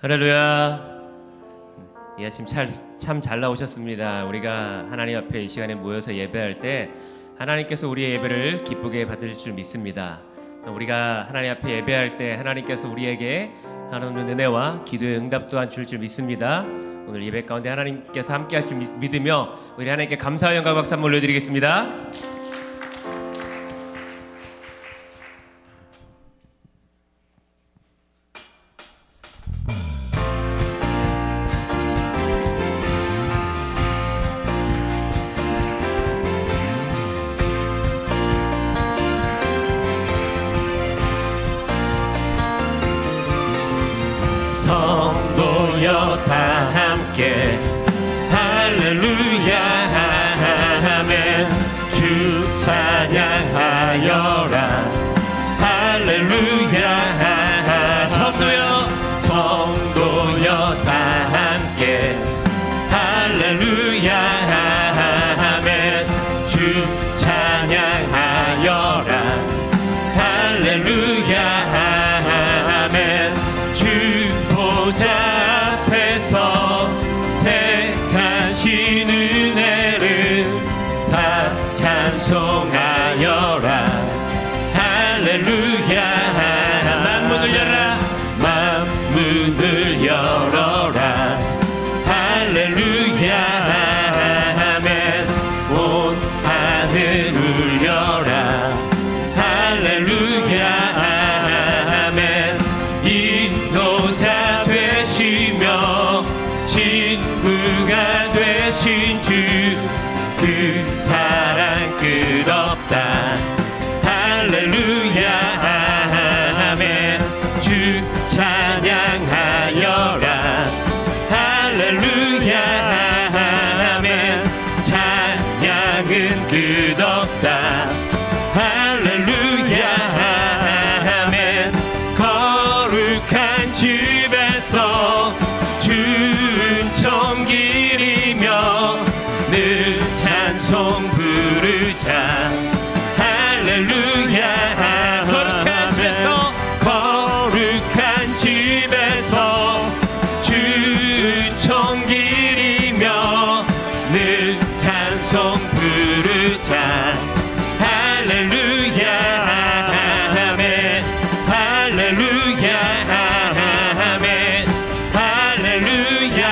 할렐루야. 이 아침 참 잘 나오셨습니다. 우리가 하나님 앞에 이 시간에 모여서 예배할 때 하나님께서 우리의 예배를 기쁘게 받으실 줄 믿습니다. 우리가 하나님 앞에 예배할 때 하나님께서 우리에게 하나님의 은혜와 기도의 응답 또한 줄 믿습니다. 오늘 예배 가운데 하나님께서 함께 하실 줄 믿으며 우리 하나님께 감사와 영광 박수 한번 올려드리겠습니다. 성도여 다 함께 할렐루야 아멘. 주 찬양하여라 할렐루야. 성도여 다 함께 할렐루야 아멘. 주 찬양하여라 할렐루야 아멘. 주 보좌 앞에서 택하신 은혜를 다 찬송하여라 할렐루야. 만문을 열어라 만문을 열어라 할렐루야 아멘. 온 하늘 울려라 할렐루야 아멘. 인도자 되시며 친구가 되신 주 그 사랑 끝없다 할렐루야 아멘. 주 찬양하여라 할렐루야 아멘. 찬양은 끝없다 할렐루야 아멘. 거룩한 집에서 주은총 기리며 늘 찬송 부르자 할렐루야. 거룩한 집에서 주은총 기리며 늘 찬송 부르자 할렐루야 아멘 할렐루야 아멘 할렐루야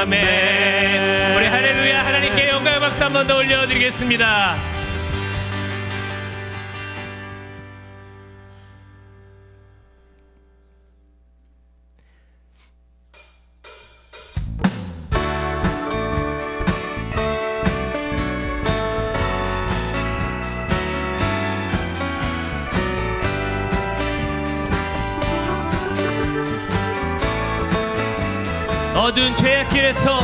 아멘. 우리 할렐루야 하나님께 영광의 박수 한 번 더 올려드리겠습니다. 어두운 죄악길에서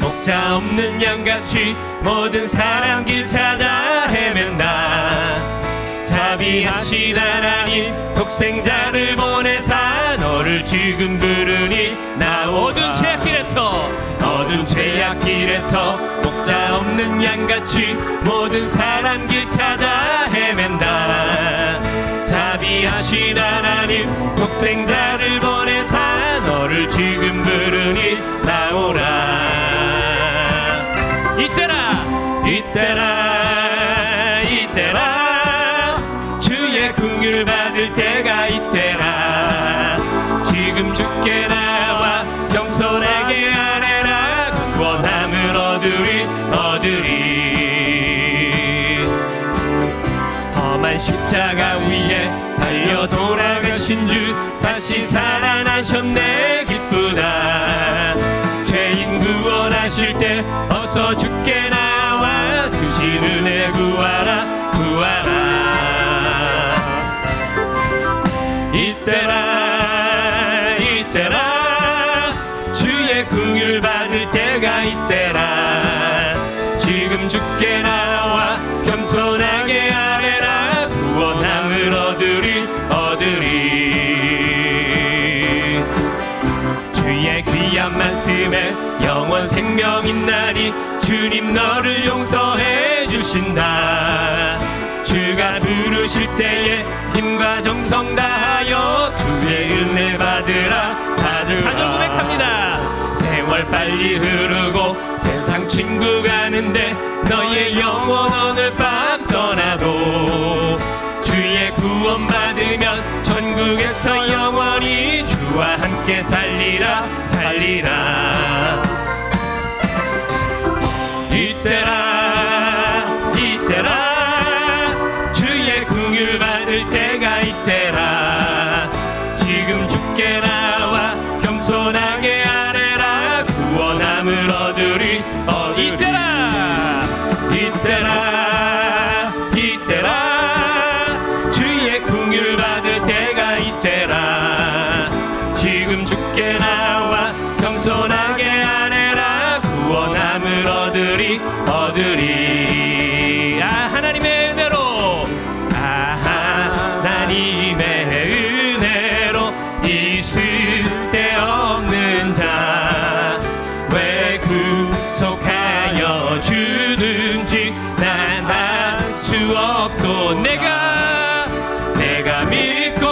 목자 없는 양같이 모든 사람 길 찾아 헤맨다. 자비하신 하나님 독생자를 보내사 너를 지금 부르니 나오던 어두운 죄악길에서 목자 없는 양같이 모든 사람 길 찾아 헤맨다. 자비하신 하나님 독생자를 보내사 너를 지금 부르니 나오라. 이때라 주의 긍휼 받을 때가 이때라. 지금 주께 나와 겸손하게 아뢰라. 구원함을 얻으리. 험한 십자가 위에 달려 돌아가신 주 다시 살아나셨네 기쁘다. 죄인 구원하실 때 어서 주께 나와 주신 은혜 구하라. 이때라 주의 긍휼 받을 때가 이때라. 지금 주께 나와 겸손하게 아뢰라. 구원함을 얻으리. 주의 귀한 말씀에 영원 생명 있나니 주님 너를 용서해 주신다. 주가 부르실 때에 힘과 정성 다하여 주의 은혜 받으라. 4절 고백합니다. 세월 빨리 흐르고 세상 친구 가는데 너의 영혼 오늘 밤 떠나도 주의 구원 받으면 천국에서 영원히 주와 함께 살리라. 이때라 주의 긍휼 받을 때가 이때라. 지금 주께 나와 겸손하게 아뢰라. 구원함을 얻으리. 이때라 주의 긍휼 받을 때가 이때라. 지금 주께 나와 겸손하게 아뢰라. 구원함을 얻으리. 하나님의 은혜로 있을 데 없는 자 왜 구속하여 주든지 난 알 수 없고 내가 믿고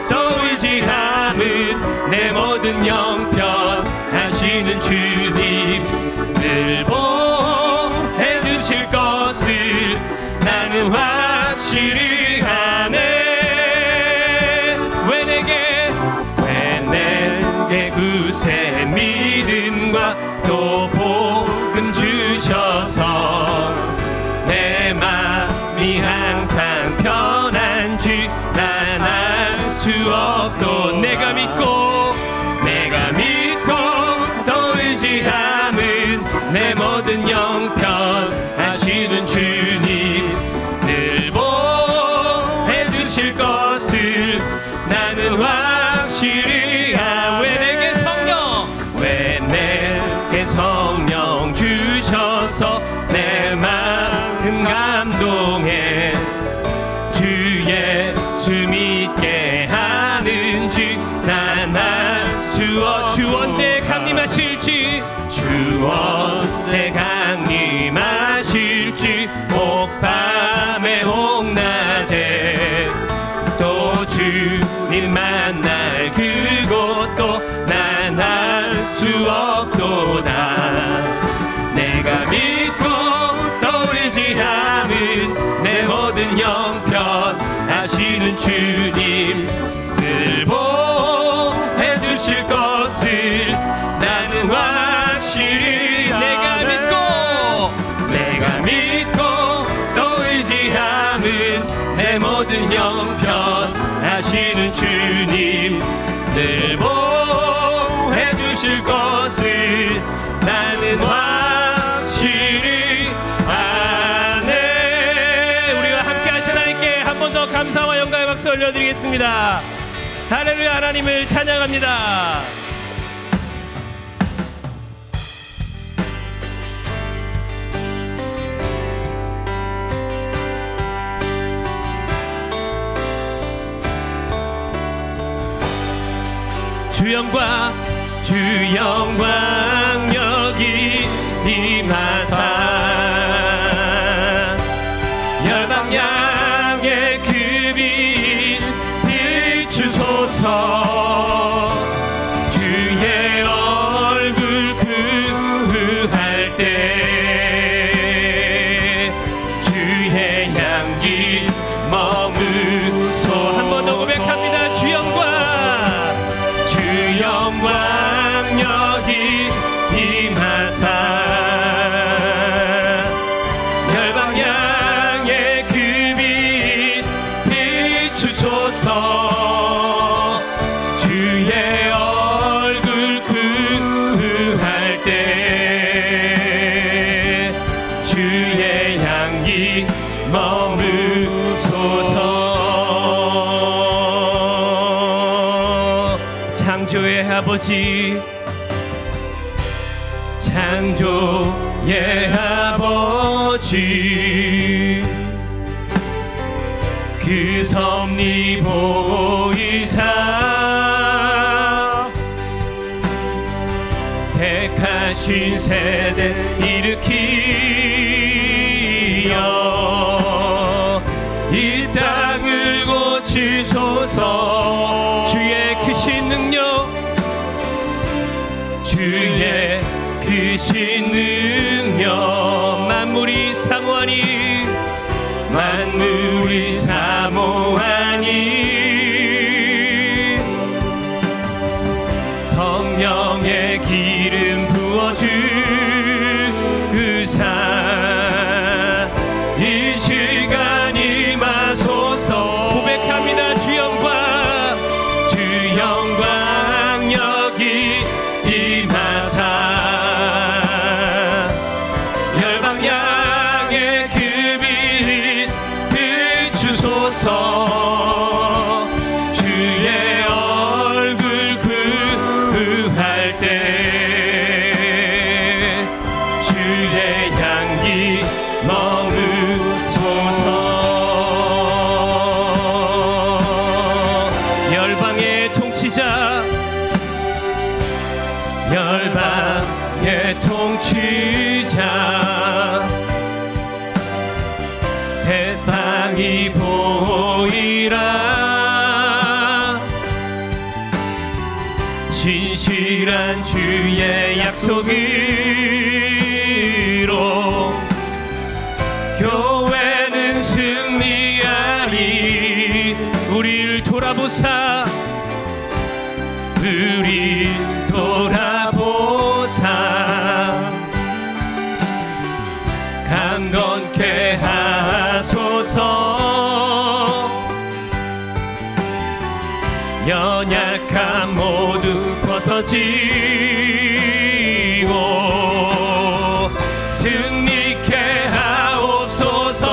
또 의지함은 내 모든 형편 하시는 주님 늘 보해 주실 것을 나는 확실히 하네. 왜 내게 구세 믿음과 또 복음 주셔서 내 맘이 항상 편한지 난 알 수 없고 내가 믿고 또 의지함은 내 모든 형편 하시는 주님 늘 보해 주실 것을 나는 확실히 왜 내게 성령 주셔서 내 마음 감동해 주 예수 믿게 하는지 난 알 수 없고 주 언제 강림하실지 혹밤에 혹낮에 또 주님 만날 그곳도 난 알 수 없도다. 내가 믿고 또 의지함은 내 모든 형편 하시는 주님 늘 보해 주실 것을 나는 확실히 내가 믿고 또 의지함은 내 모든 형편 하시는 주님 늘 보해 주실 것을 나는 확실히 아네. 우리가 함께 하신 하나님께 한 번 더 감사와 영광의 박수 올려드리겠습니다. 할렐루야. 하나님을 찬양합니다. 주 영광 여기 임하사 열방향의 그 빛 비추소서. 주의 얼굴 구할 때 주의 향기 머무소. 한 번 더 고백합니다. 주 영광 여기 임하사 열방향의 그 빛 비추소서. 주의 얼굴 구할 때 주의 향기 머무소서. 창조의 아버지 그 섭리 보이사 택하신 세대 일으키어 땅을 고치소서. 주의 크신 능력, 주의 크신 능력, 만물이 사모하니, 만물이 사모하니, 성령의 기름 부어주사 이 시간 임하소서. 고백합니다. 주 영광, 주 영광 여기 임하사 열방 양의 그 빛 비추소서. 주의 얼굴 구할 때 주의 향기 머무소서. 열방의 통치자, 열방의 통치자, 세상이 보이라. 신실한 주의 약속으로 교회는 승리하리. 우리를 돌아보사, 우리 돌아보사 강건케 하소서. 연약함 모두 벗어지고 승리케 하옵소서.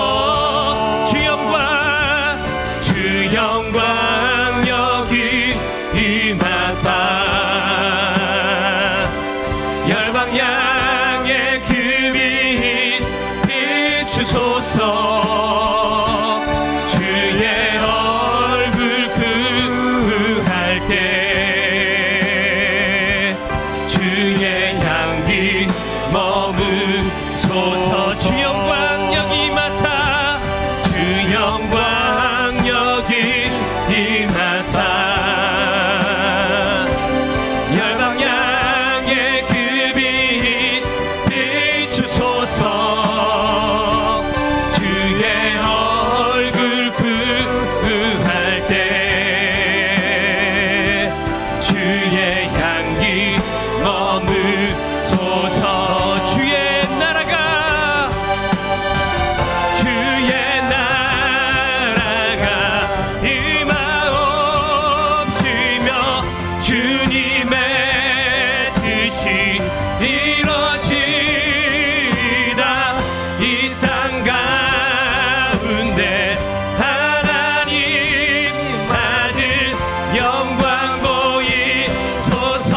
주 영광, 주 영광 여기 임하사 열방 양의 그 빛 비추소서. 주의 얼굴 구할 때 주의 향기 머무소서. 주 영광 여기 임하사, 주 영광 여기 임하사 열방 양의 그 빛 비추소서. 주의 얼굴 구할 때 주의 향기 머무소서. 주의 나라가, 주의 나라가 임하옵시며 주님의 뜻이 이루어지다. 이 땅 가운데 하나님 아들 영광 보이소서.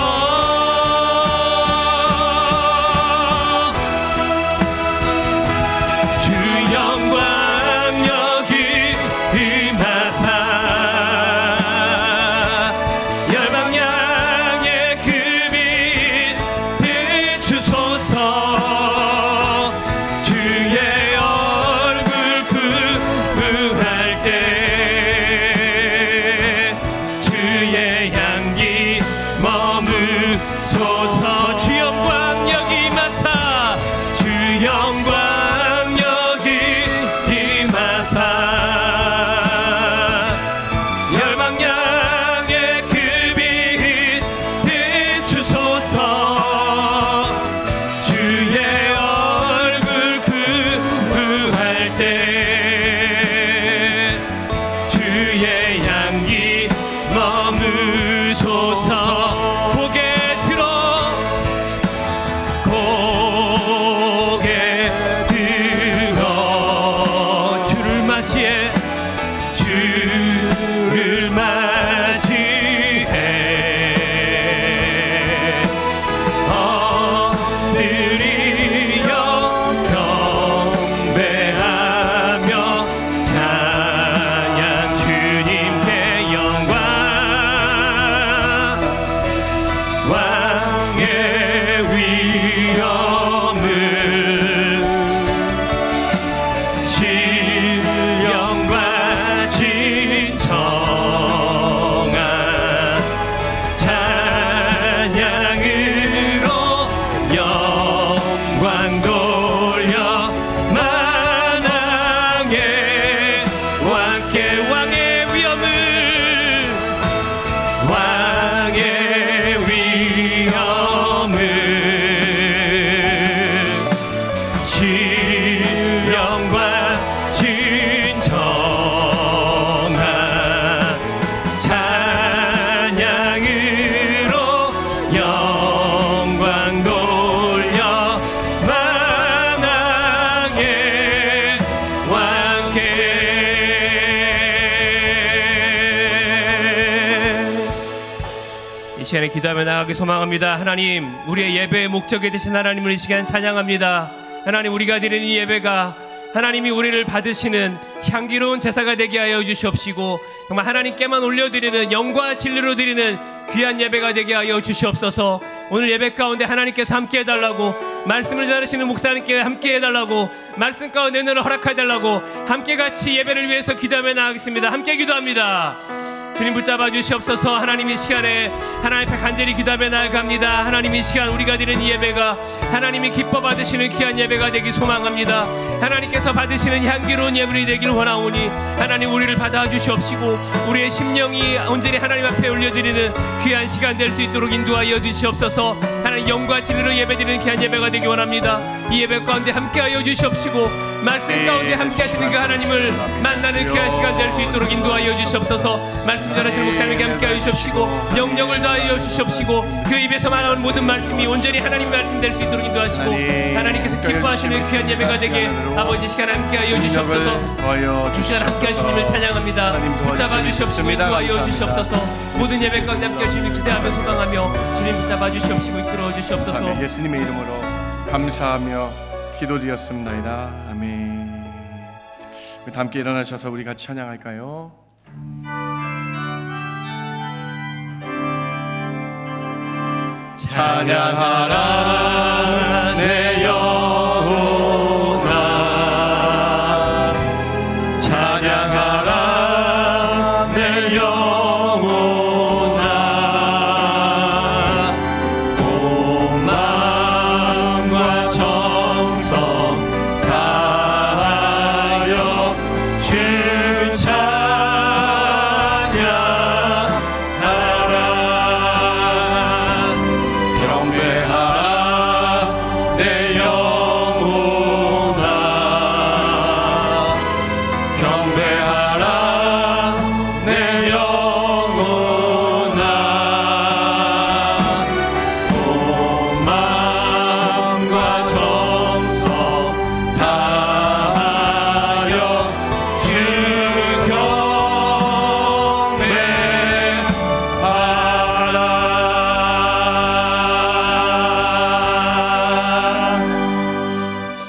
주 영광 여기 임하사 열방 양의 그 빛 비추소서. 주의 얼굴 구할 때 주의 향기 머무소서. 주 영광 여기 임하사, 주 영광 여기 임하사 열방 양의 그 빛 비추소서. 주의 얼굴 구할 때 주의 향기 머무소서. 고개 들어 시간에 기도하며 나가기 소망합니다. 하나님, 우리의 예배의 목적이 되신 하나님을 이 시간 찬양합니다. 하나님, 우리가 드리는 이 예배가 하나님이 우리를 받으시는 향기로운 제사가 되게 하여 주시옵시고, 정말 하나님께만 올려드리는 영과 진리로 드리는 귀한 예배가 되게 하여 주시옵소서. 오늘 예배 가운데 하나님께서 함께 해달라고, 말씀을 전하시는 목사님께 함께 해달라고, 말씀 가운데 은혜를 허락해달라고 함께 같이 예배를 위해서 기도하며 나가겠습니다. 함께 기도합니다. 주님 붙잡아 주시옵소서. 하나님 이 시간에 하나님 앞에 간절히 기도하며 나아갑니다. 하나님 이 시간 우리가 드리는 이 예배가 하나님이 기뻐 받으시는 귀한 예배가 되기 소망합니다. 하나님께서 받으시는 향기로운 예물이 되길 원하오니 하나님 우리를 받아 주시옵시고, 우리의 심령이 온전히 하나님 앞에 올려드리는 귀한 시간 될 수 있도록 인도하여 주시옵소서. 하나님 영과 진리로 예배드리는 귀한 예배가 되기 원합니다. 이 예배 가운데 함께하여 주시옵시고, 말씀 가운데 함께 하시는 그 하나님을 만나는 귀한 시간 될 수 있도록 인도하여 주시옵소서. 말씀 전하시는 목사님에게 함께하여 주시옵시고, 영령을 다하여 주시옵시고, 그 입에서 말하는 모든 말씀이 온전히 하나님 말씀 될 수 있도록 인도하시고, 하나님께서 기뻐하시는 귀한 예배가 되게 아버지 시간 함께하여 주시옵소서. 이 시간 함께 하시는 님을 찬양합니다. 붙잡아 주시옵시고 인도하여 주시옵소서. 모든 예배 가운데 함께 하시는 기대하며 소망하며 주님 붙잡아 주시옵시고 이끌어 주시옵소서. 예수님의 이름으로 감사하며 기도드렸습니다. 아멘. 우리 함께 일어나셔서 우리 같이 찬양할까요? 찬양하라 내 영혼아, 찬양하라 내 영혼아, 온 마음과 정성 다하여 주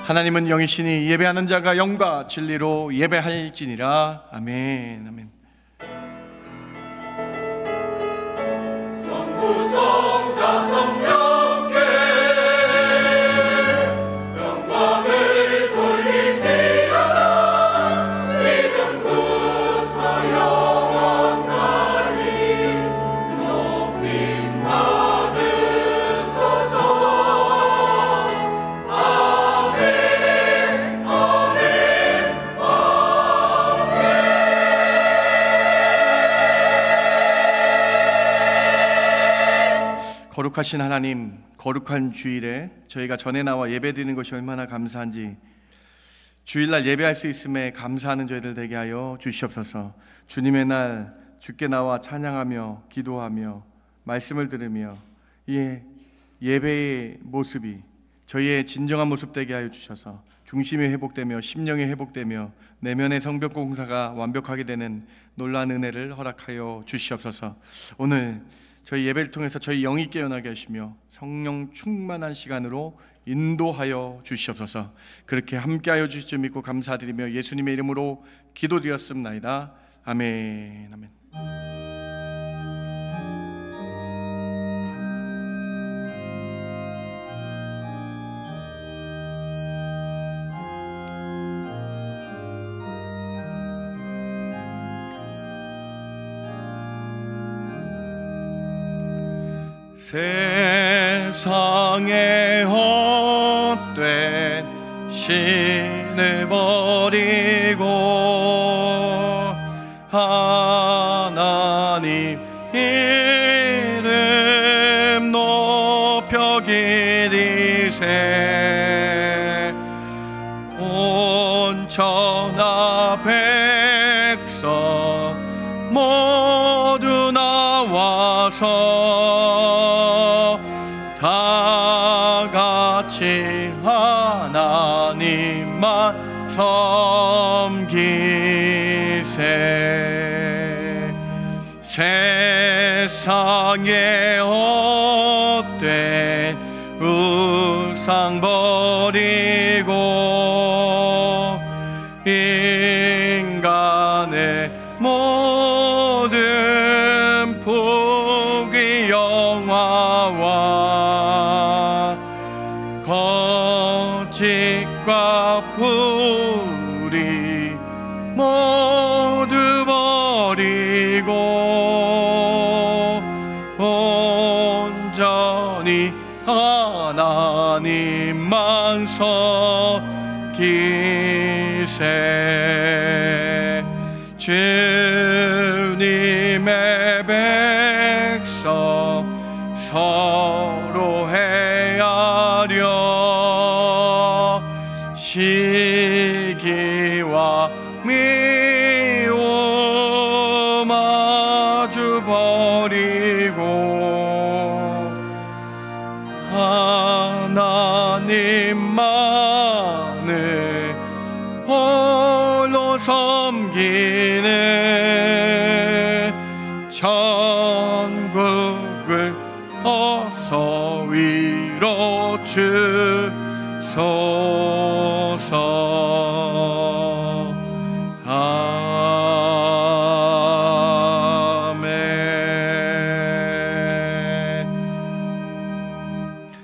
하나님은 영이시니 예배하는 자가 영과 진리로 예배할지니라. 아멘. 아멘. 성부 성자 성령께 영광을 돌릴지어다. 지금부터 영원까지 높임 받으소서. 거룩하신 하나님, 거룩한 주일에 저희가 전에 나와 예배드리는 것이 얼마나 감사한지, 주일날 예배할 수 있음에 감사하는 저희들 되게 하여 주시옵소서. 주님의 날 주께 나와 찬양하며 기도하며 말씀을 들으며 이 예배의 모습이 저희의 진정한 모습 되게 하여 주셔서 중심이 회복되며 심령이 회복되며 내면의 성벽 공사가 완벽하게 되는 놀라운 은혜를 허락하여 주시옵소서. 오늘 저희 예배를 통해서 저희 영이 깨어나게 하시며 성령 충만한 시간으로 인도하여 주시옵소서. 그렇게 함께하여 주실 줄 믿고 감사드리며 예수님의 이름으로 기도드렸습나이다. 아멘. 아멘. 세상에 헛된 신을 버리고 하나님 이름 높여 기리세. 온 천하 백성 모두 나와서 다 같이 하나님만 섬기세. 세상 세상에 헛된 우상 버리고 인간의 모든 포기 영화와 거짓과 불의 모두 버리고 온전히 하나님만 섬기세. 주님의 백성 서로 헤아려 시기와 미움 마주 버리고 하나님만을 홀로 섬기는 천국을 어서 위로 주소서. 아멘.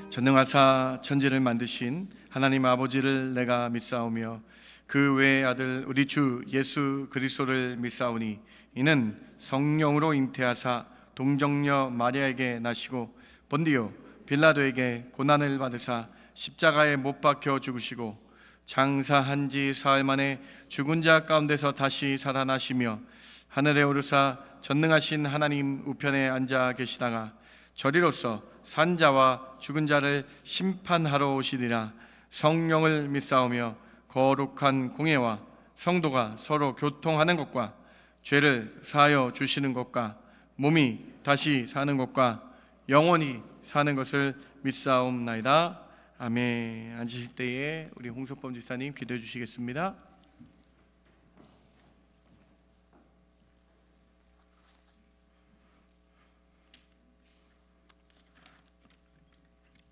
전능하사 천지를 만드신 하나님 아버지를 내가 믿사오며 그 외의 아들 우리 주 예수 그리스도를 믿사오니 이는 성령으로 잉태하사 동정녀 마리아에게 나시고 본디오 빌라도에게 고난을 받으사 십자가에 못 박혀 죽으시고 장사한 지 사흘 만에 죽은 자 가운데서 다시 살아나시며 하늘에 오르사 전능하신 하나님 우편에 앉아 계시다가 저리로서 산자와 죽은 자를 심판하러 오시리라. 성령을 믿사오며 거룩한 공예와 성도가 서로 교통하는 것과 죄를 사하여 주시는 것과 몸이 다시 사는 것과 영원히 사는 것을 믿사옵나이다. 아멘. 앉으실 때에 우리 홍석범 집사님 기도해 주시겠습니다.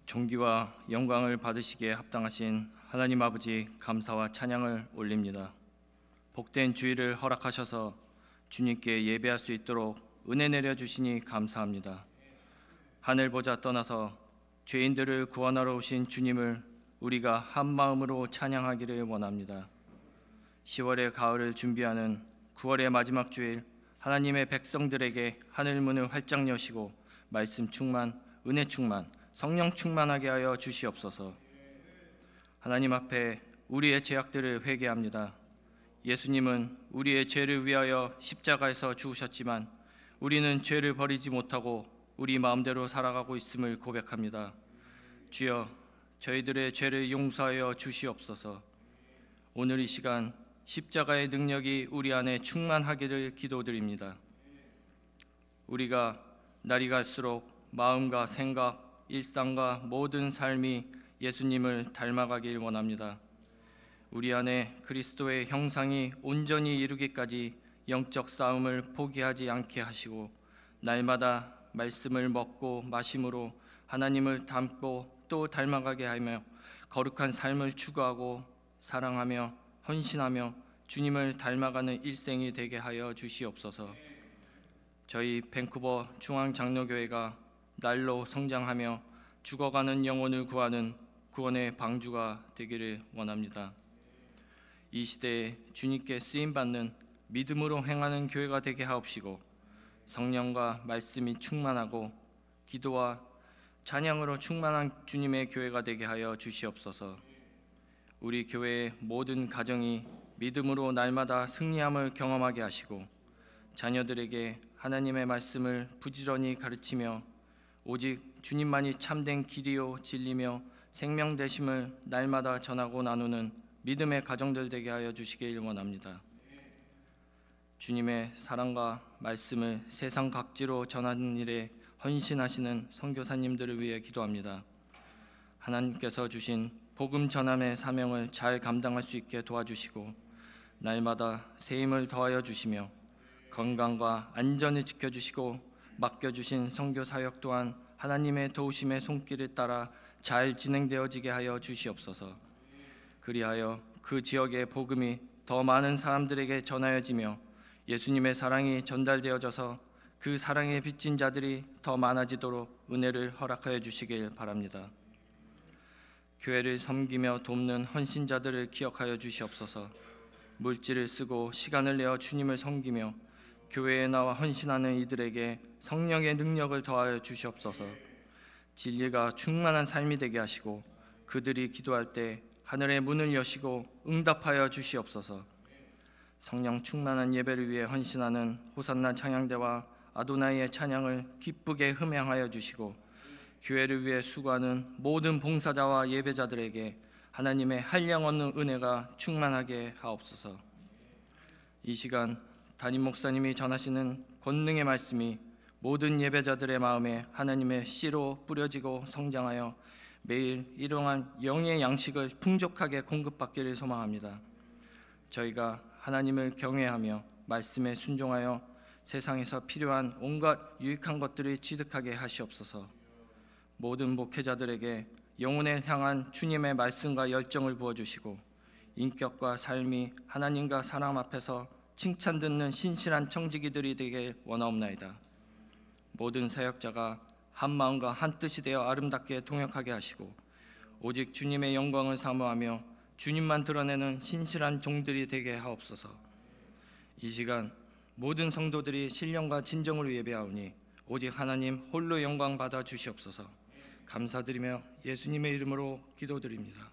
존귀와 영광을 받으시기에 합당하신 하나님 아버지 감사와 찬양을 올립니다. 복된 주일을 허락하셔서 주님께 예배할 수 있도록 은혜 내려주시니 감사합니다. 하늘 보자 떠나서 죄인들을 구원하러 오신 주님을 우리가 한 마음으로 찬양하기를 원합니다. 10월의 가을을 준비하는 9월의 마지막 주일, 하나님의 백성들에게 하늘 문을 활짝 여시고 말씀 충만, 은혜 충만, 성령 충만하게 하여 주시옵소서. 하나님 앞에 우리의 죄악들을 회개합니다. 예수님은 우리의 죄를 위하여 십자가에서 죽으셨지만 우리는 죄를 버리지 못하고 우리 마음대로 살아가고 있음을 고백합니다. 주여, 저희들의 죄를 용서하여 주시옵소서. 오늘 이 시간 십자가의 능력이 우리 안에 충만하기를 기도드립니다. 우리가 날이 갈수록 마음과 생각, 일상과 모든 삶이 예수님을 닮아가길 원합니다. 우리 안에 그리스도의 형상이 온전히 이루기까지 영적 싸움을 포기하지 않게 하시고 날마다 말씀을 먹고 마심으로 하나님을 닮고 또 닮아가게 하며 거룩한 삶을 추구하고 사랑하며 헌신하며 주님을 닮아가는 일생이 되게 하여 주시옵소서. 저희 밴쿠버 중앙장로교회가 날로 성장하며 죽어가는 영혼을 구하는 구원의 방주가 되기를 원합니다. 이 시대에 주님께 쓰임받는 믿음으로 행하는 교회가 되게 하옵시고 성령과 말씀이 충만하고 기도와 찬양으로 충만한 주님의 교회가 되게 하여 주시옵소서. 우리 교회의 모든 가정이 믿음으로 날마다 승리함을 경험하게 하시고 자녀들에게 하나님의 말씀을 부지런히 가르치며 오직 주님만이 참된 길이요 진리며 생명 되심을 날마다 전하고 나누는 믿음의 가정들 되게 하여 주시길 원합니다. 주님의 사랑과 말씀을 세상 각지로 전하는 일에 헌신하시는 선교사님들을 위해 기도합니다. 하나님께서 주신 복음 전함의 사명을 잘 감당할 수 있게 도와주시고 날마다 새 힘을 더하여 주시며 건강과 안전을 지켜주시고 맡겨주신 선교 사역 또한 하나님의 도우심의 손길을 따라 잘 진행되어지게 하여 주시옵소서. 그리하여 그 지역의 복음이 더 많은 사람들에게 전하여지며 예수님의 사랑이 전달되어져서 그 사랑에 빚진 자들이 더 많아지도록 은혜를 허락하여 주시길 바랍니다. 교회를 섬기며 돕는 헌신자들을 기억하여 주시옵소서. 물질을 쓰고 시간을 내어 주님을 섬기며 교회에 나와 헌신하는 이들에게 성령의 능력을 더하여 주시옵소서. 진리가 충만한 삶이 되게 하시고 그들이 기도할 때 하늘의 문을 여시고 응답하여 주시옵소서. 성령 충만한 예배를 위해 헌신하는 호산나 찬양대와 아도나이의 찬양을 기쁘게 흠양하여 주시고 교회를 위해 수고하는 모든 봉사자와 예배자들에게 하나님의 한량 없는 은혜가 충만하게 하옵소서. 이 시간 담임 목사님이 전하시는 권능의 말씀이 모든 예배자들의 마음에 하나님의 씨로 뿌려지고 성장하여 매일 일용할 영의 양식을 풍족하게 공급받기를 소망합니다. 저희가 하나님을 경외하며 말씀에 순종하여 세상에서 필요한 온갖 유익한 것들을 취득하게 하시옵소서. 모든 목회자들에게 영혼을 향한 주님의 말씀과 열정을 부어주시고 인격과 삶이 하나님과 사람 앞에서 칭찬 듣는 신실한 청지기들이 되게 원하옵나이다. 모든 사역자가 한 마음과 한 뜻이 되어 아름답게 동역하게 하시고 오직 주님의 영광을 사모하며 주님만 드러내는 신실한 종들이 되게 하옵소서. 이 시간 모든 성도들이 신령과 진정으로 예배하오니 오직 하나님 홀로 영광 받아 주시옵소서. 감사드리며 예수님의 이름으로 기도드립니다.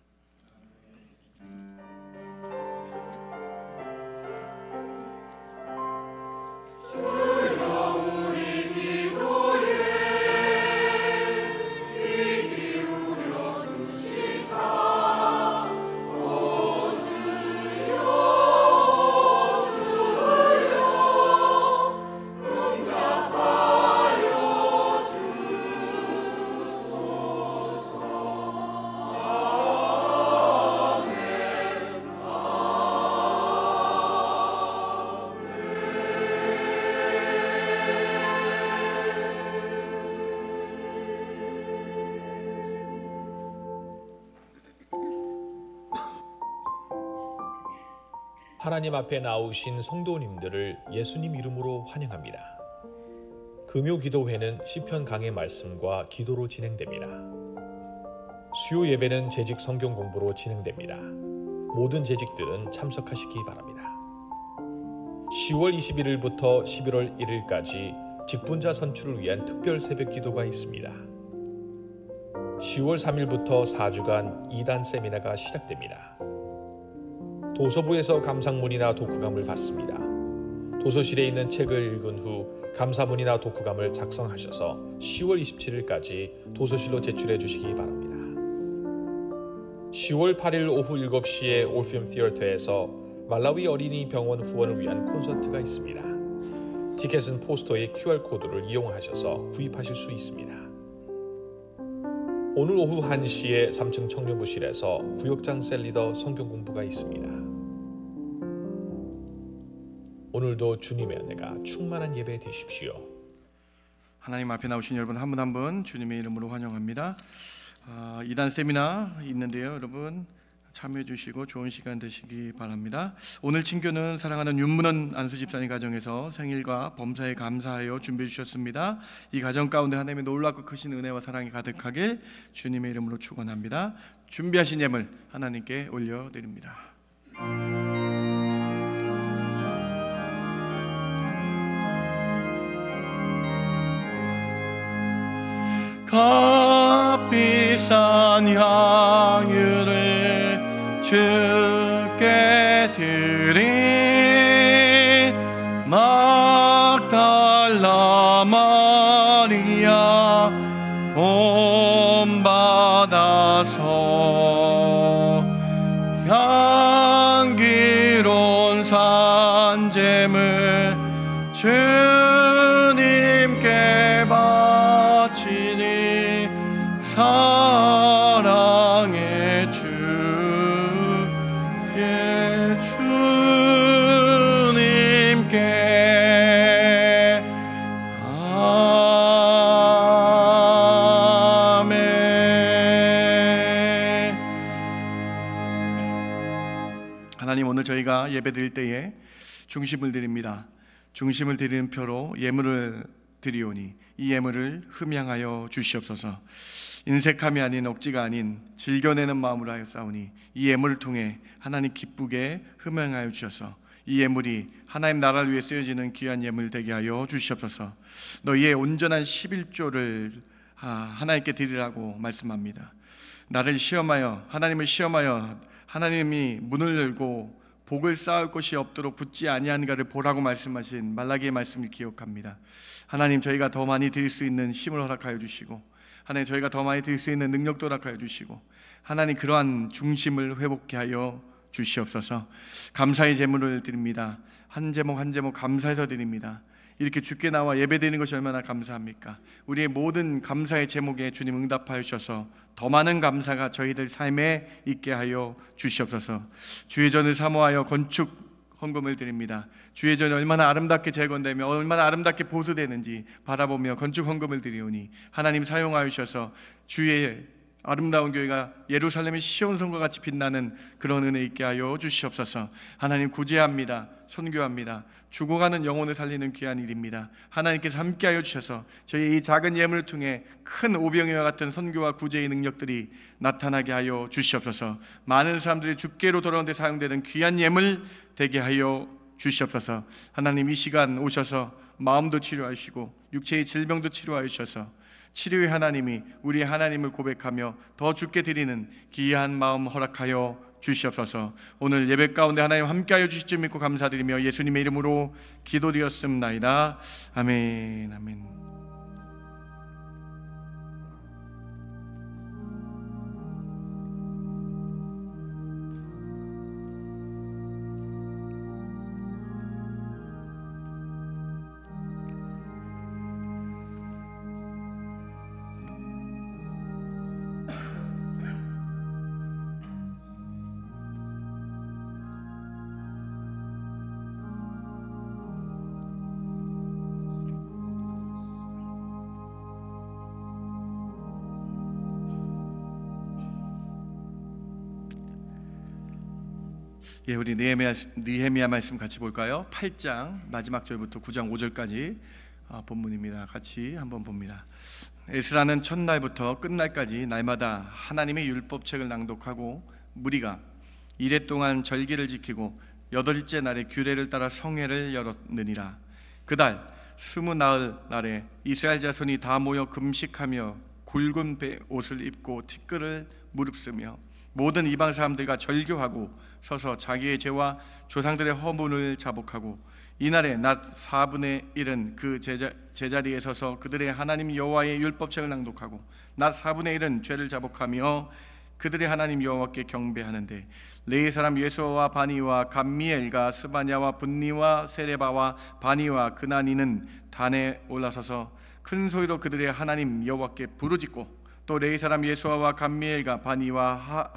하나님 앞에 나오신 성도님들을 예수님 이름으로 환영합니다. 금요 기도회는 시편 강해 말씀과 기도로 진행됩니다. 수요 예배는 재직 성경 공부로 진행됩니다. 모든 재직들은 참석하시기 바랍니다. 10월 21일부터 11월 1일까지 직분자 선출을 위한 특별 새벽 기도가 있습니다. 10월 3일부터 4주간 2단 세미나가 시작됩니다. 도서부에서 감상문이나 독후감을 받습니다. 도서실에 있는 책을 읽은 후 감사문이나 독후감을 작성하셔서 10월 27일까지 도서실로 제출해 주시기 바랍니다. 10월 8일 오후 7시에 올피움 티어터에서 말라위 어린이 병원 후원을 위한 콘서트가 있습니다. 티켓은 포스터의 QR코드를 이용하셔서 구입하실 수 있습니다. 오늘 오후 1시에 3층 청년부실에서 구역장 셀리더 성경 공부가 있습니다. 오늘도 주님의 은혜가 충만한 예배 되십시오. 하나님 앞에 나오신 여러분 한 분 한 분 주님의 이름으로 환영합니다. 2단 세미나 있는데요. 여러분 참여해 주시고 좋은 시간 되시기 바랍니다. 오늘 친교는 사랑하는 윤문원 안수집사님 가정에서 생일과 범사에 감사하여 준비해 주셨습니다. 이 가정 가운데 하나님의 놀랍고 크신 은혜와 사랑이 가득하길 주님의 이름으로 축원합니다. 준비하신 예물 하나님께 올려드립니다. 값비싼 향유를 주께 드린 막달라 마리아 본받아서 향기로운 산재물 주님께 바치니 사랑의 주 예수님께 하나님, 오늘 저희가 예배 드릴 때에 중심을 드립니다. 중심을 드리는 표로 예물을 드리오니 이 예물을 흠양하여 주시옵소서. 인색함이 아닌 억지가 아닌 즐겨내는 마음으로 하여 싸우니 이 예물을 통해 하나님 기쁘게 흠양하여 주셔서 이 예물이 하나님 나라를 위해 쓰여지는 귀한 예물 되게 하여 주시옵소서. 너희의 온전한 11조를 하나님께 드리라고 말씀합니다. 나를 시험하여, 하나님을 시험하여 하나님이 문을 열고 복을 쌓을 곳이 없도록 붙지 아니하는가를 보라고 말씀하신 말라기의 말씀을 기억합니다. 하나님, 저희가 더 많이 드릴 수 있는 힘을 허락하여 주시고, 하나님, 저희가 더 많이 드릴 수 있는 능력도 허락하여 주시고, 하나님, 그러한 중심을 회복케 하여 주시옵소서. 감사의 제물을 드립니다. 한 제목 한 제목 감사해서 드립니다. 이렇게 주께 나와 예배드리는 것이 얼마나 감사합니까? 우리의 모든 감사의 제목에 주님 응답하여 주셔서 더 많은 감사가 저희들 삶에 있게 하여 주시옵소서. 주의 전을 사모하여 건축 헌금을 드립니다. 주의 전이 얼마나 아름답게 재건되며 얼마나 아름답게 보수되는지 바라보며 건축 헌금을 드리오니 하나님 사용하여 주셔서 주의 아름다운 교회가 예루살렘의 시온 성과 같이 빛나는 그런 은혜 있게 하여 주시옵소서. 하나님, 구제합니다. 선교합니다. 죽어가는 영혼을 살리는 귀한 일입니다. 하나님께서 함께하여 주셔서 저희 이 작은 예물을 통해 큰 오병이와 같은 선교와 구제의 능력들이 나타나게 하여 주시옵소서. 많은 사람들이 주께로 돌아오는 데 사용되는 귀한 예물 되게 하여 주시옵소서. 하나님, 이 시간 오셔서 마음도 치료하시고 육체의 질병도 치료하여 주셔서 치료의 하나님이 우리 하나님을 고백하며 더 주께 드리는 귀한 마음 허락하여 주시옵소서. 오늘 예배 가운데 하나님 함께하여 주실 줄 믿고 감사드리며 예수님의 이름으로 기도드렸습나이다. 아멘. 아멘. 예, 우리 느헤미야 말씀 같이 볼까요? 8장 마지막 절부터 9장 5절까지 본문입니다. 같이 한번 봅니다. 에스라는 첫날부터 끝날까지 날마다 하나님의 율법책을 낭독하고 무리가 이레 동안 절기를 지키고 8일째 날에 규례를 따라 성회를 열었느니라. 그달 20나흘 날에 이스라엘 자손이 다 모여 금식하며 굵은 옷을 입고 티끌을 무릅쓰며 모든 이방 사람들과 절교하고 서서 자기의 죄와 조상들의 허물을 자복하고 이날에 낮 4분의 1은 그 제자리에 서서 그들의 하나님 여호와의 율법책을 낭독하고 낮 4분의 1은 죄를 자복하며 그들의 하나님 여호와께 경배하는데 레위 사람 예수와 바니와 감미엘과 스바냐와 분니와 세레바와 바니와 그나니는 단에 올라서서 큰 소리로 그들의 하나님 여호와께 부르짖고 또 레위 사람 예수와 감미엘과 바니와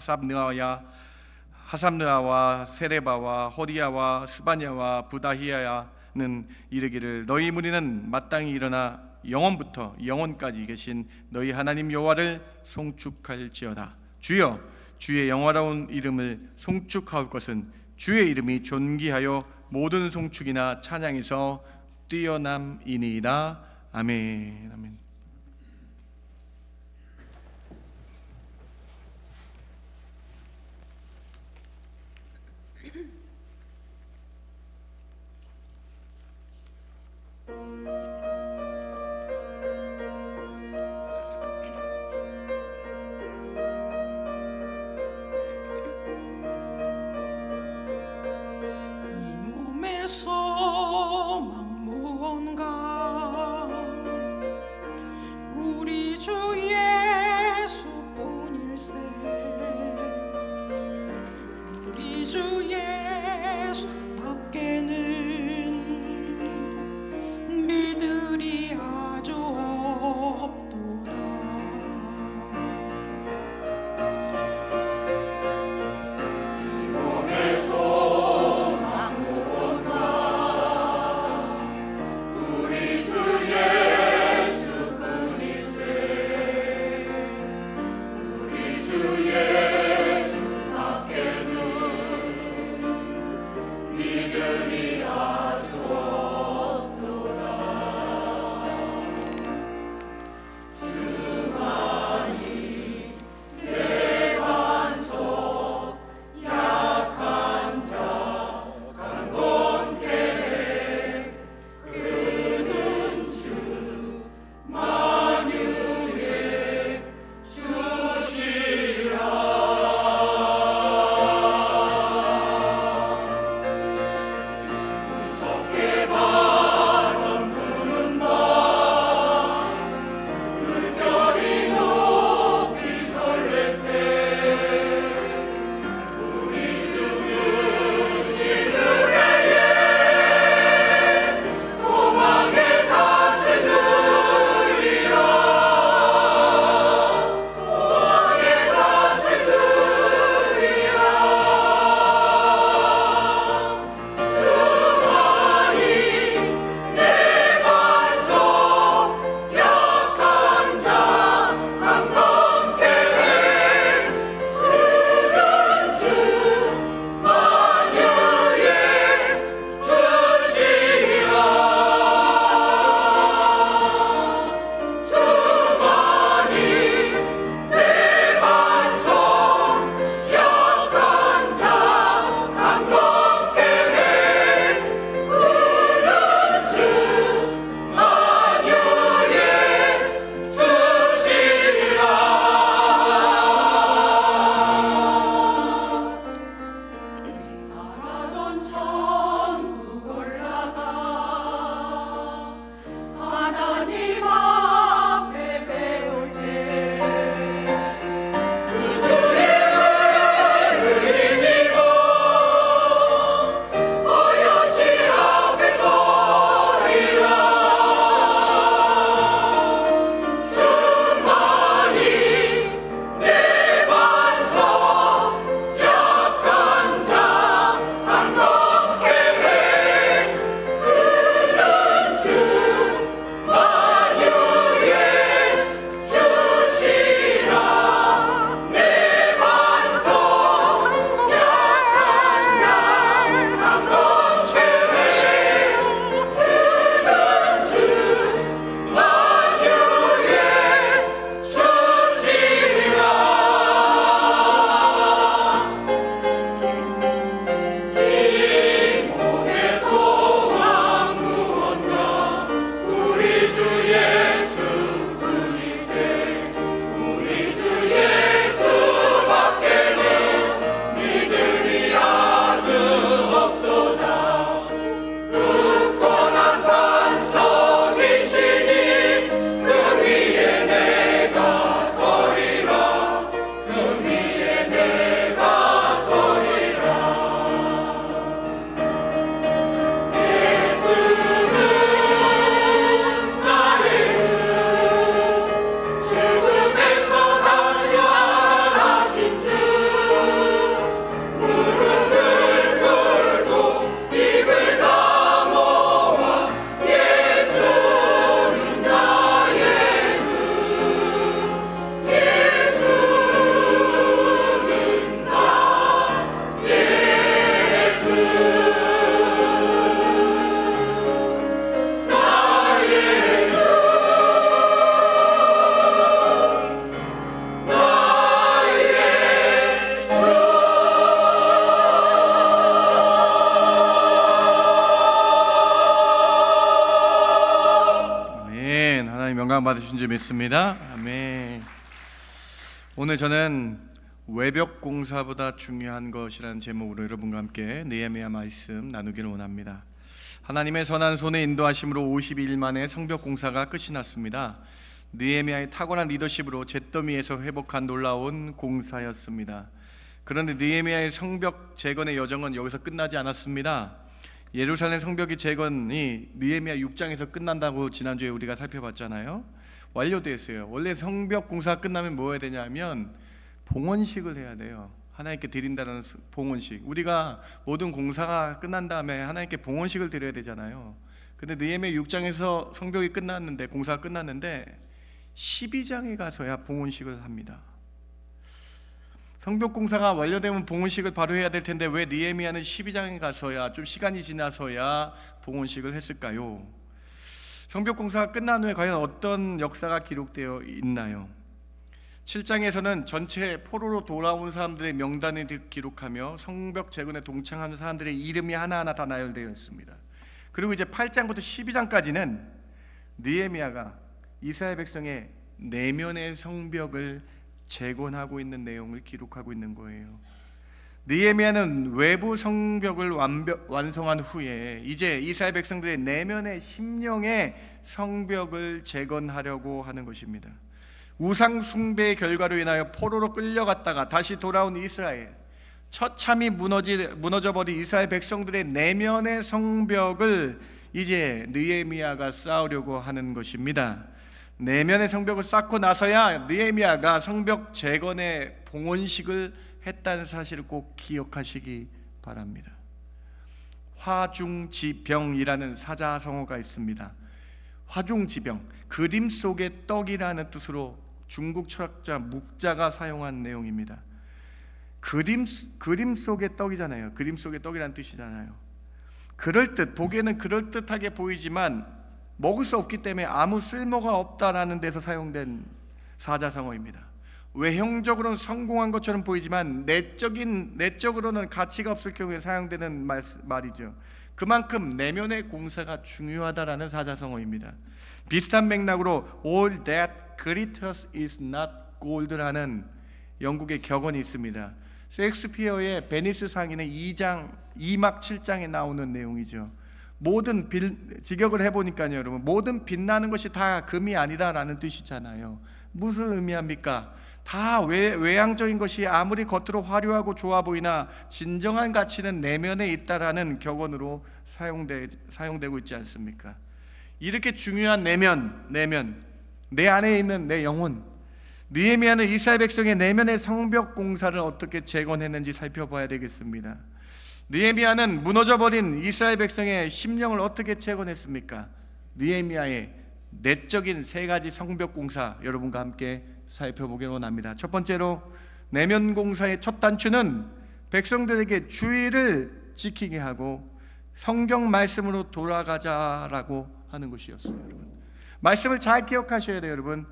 하삼느아와 세레바와 호디야와 스바냐와 부다히야는 이르기를 너희 무리는 마땅히 일어나 영원부터 영원까지 계신 너희 하나님 여호와를 송축할지어다. 주여, 주의 영화로운 이름을 송축하올 것은 주의 이름이 존귀하여 모든 송축이나 찬양에서 뛰어남이니이다. 아멘. 아멘. 소망 무언가 우리 주 예수뿐일세. 우리 주 예수 밖에는 믿으리 아주 없도다. 이 몸의 소망 무언가 건강 받으신 줄 믿습니다. 아멘. 오늘 저는 외벽 공사보다 중요한 것이라는 제목으로 여러분과 함께 느헤미야 말씀 나누기를 원합니다. 하나님의 선한 손의 인도하심으로 52일 만에 성벽 공사가 끝이 났습니다. 느헤미야의 탁월한 리더십으로 잿더미에서 회복한 놀라운 공사였습니다. 그런데 느헤미야의 성벽 재건의 여정은 여기서 끝나지 않았습니다. 예루살렘 성벽의 재건이 느헤미야 6장에서 끝난다고 지난주에 우리가 살펴봤잖아요. 완료됐어요. 원래 성벽 공사가 끝나면 뭐 해야 되냐면 봉헌식을 해야 돼요. 하나님께 드린다는 봉헌식. 우리가 모든 공사가 끝난 다음에 하나님께 봉헌식을 드려야 되잖아요. 근데 느헤미야 6장에서 성벽이 끝났는데, 공사가 끝났는데 12장에 가서야 봉헌식을 합니다. 성벽 공사가 완료되면 봉헌식을 바로 해야 될 텐데 왜 느헤미야는 12장에 가서야, 좀 시간이 지나서야 봉헌식을 했을까요? 성벽 공사가 끝난 후에 과연 어떤 역사가 기록되어 있나요? 7장에서는 전체 포로로 돌아온 사람들의 명단을 기록하며 성벽 재건에 동참하는 사람들의 이름이 하나하나 다 나열되어 있습니다. 그리고 이제 8장부터 12장까지는 느헤미야가 이스라엘 백성의 내면의 성벽을 재건하고 있는 내용을 기록하고 있는 거예요. 느헤미야는 외부 성벽을 완성한 후에 이제 이스라엘 백성들의 내면의 심령의 성벽을 재건하려고 하는 것입니다. 우상 숭배의 결과로 인하여 포로로 끌려갔다가 다시 돌아온 이스라엘, 처참히 무너져버린 이스라엘 백성들의 내면의 성벽을 이제 느헤미야가 쌓으려고 하는 것입니다. 내면의 성벽을 쌓고 나서야 느헤미야가 성벽 재건의 봉헌식을 했다는 사실을 꼭 기억하시기 바랍니다. 화중지병이라는 사자성어가 있습니다. 화중지병, 그림 속의 떡이라는 뜻으로 중국 철학자 묵자가 사용한 내용입니다. 그림 속의 떡이잖아요. 그림 속의 떡이라는 뜻이잖아요. 보기에는 그럴듯하게 보이지만 먹을 수 없기 때문에 아무 쓸모가 없다라는 데서 사용된 사자성어입니다. 외형적으로는 성공한 것처럼 보이지만 내적으로는 가치가 없을 경우에 사용되는 말이죠. 그만큼 내면의 공사가 중요하다라는 사자성어입니다. 비슷한 맥락으로 All that glitters is not gold라는 영국의 격언이 있습니다. 셰익스피어의 베니스 상인의 2막 7장에 나오는 내용이죠. 직역을 해보니까요, 여러분, 모든 빛나는 것이 다 금이 아니다라는 뜻이잖아요. 무슨 의미합니까? 다 외향적인 것이 아무리 겉으로 화려하고 좋아 보이나 진정한 가치는 내면에 있다라는 격언으로 사용되고 있지 않습니까? 이렇게 중요한 내면, 내 안에 있는 내 영혼, 느헤미야는 이스라엘 백성의 내면의 성벽 공사를 어떻게 재건했는지 살펴봐야 되겠습니다. 느헤미야는 무너져버린 이스라엘 백성의 심령을 어떻게 재건했습니까? 느헤미야의 내적인 세 가지 성벽 공사, 여러분과 함께 살펴보기를 원합니다. 첫 번째로, 내면 공사의 첫 단추는 백성들에게 주의를 지키게 하고 성경 말씀으로 돌아가자라고 하는 것이었어요. 여러분, 말씀을 잘 기억하셔야 돼요. 여러분,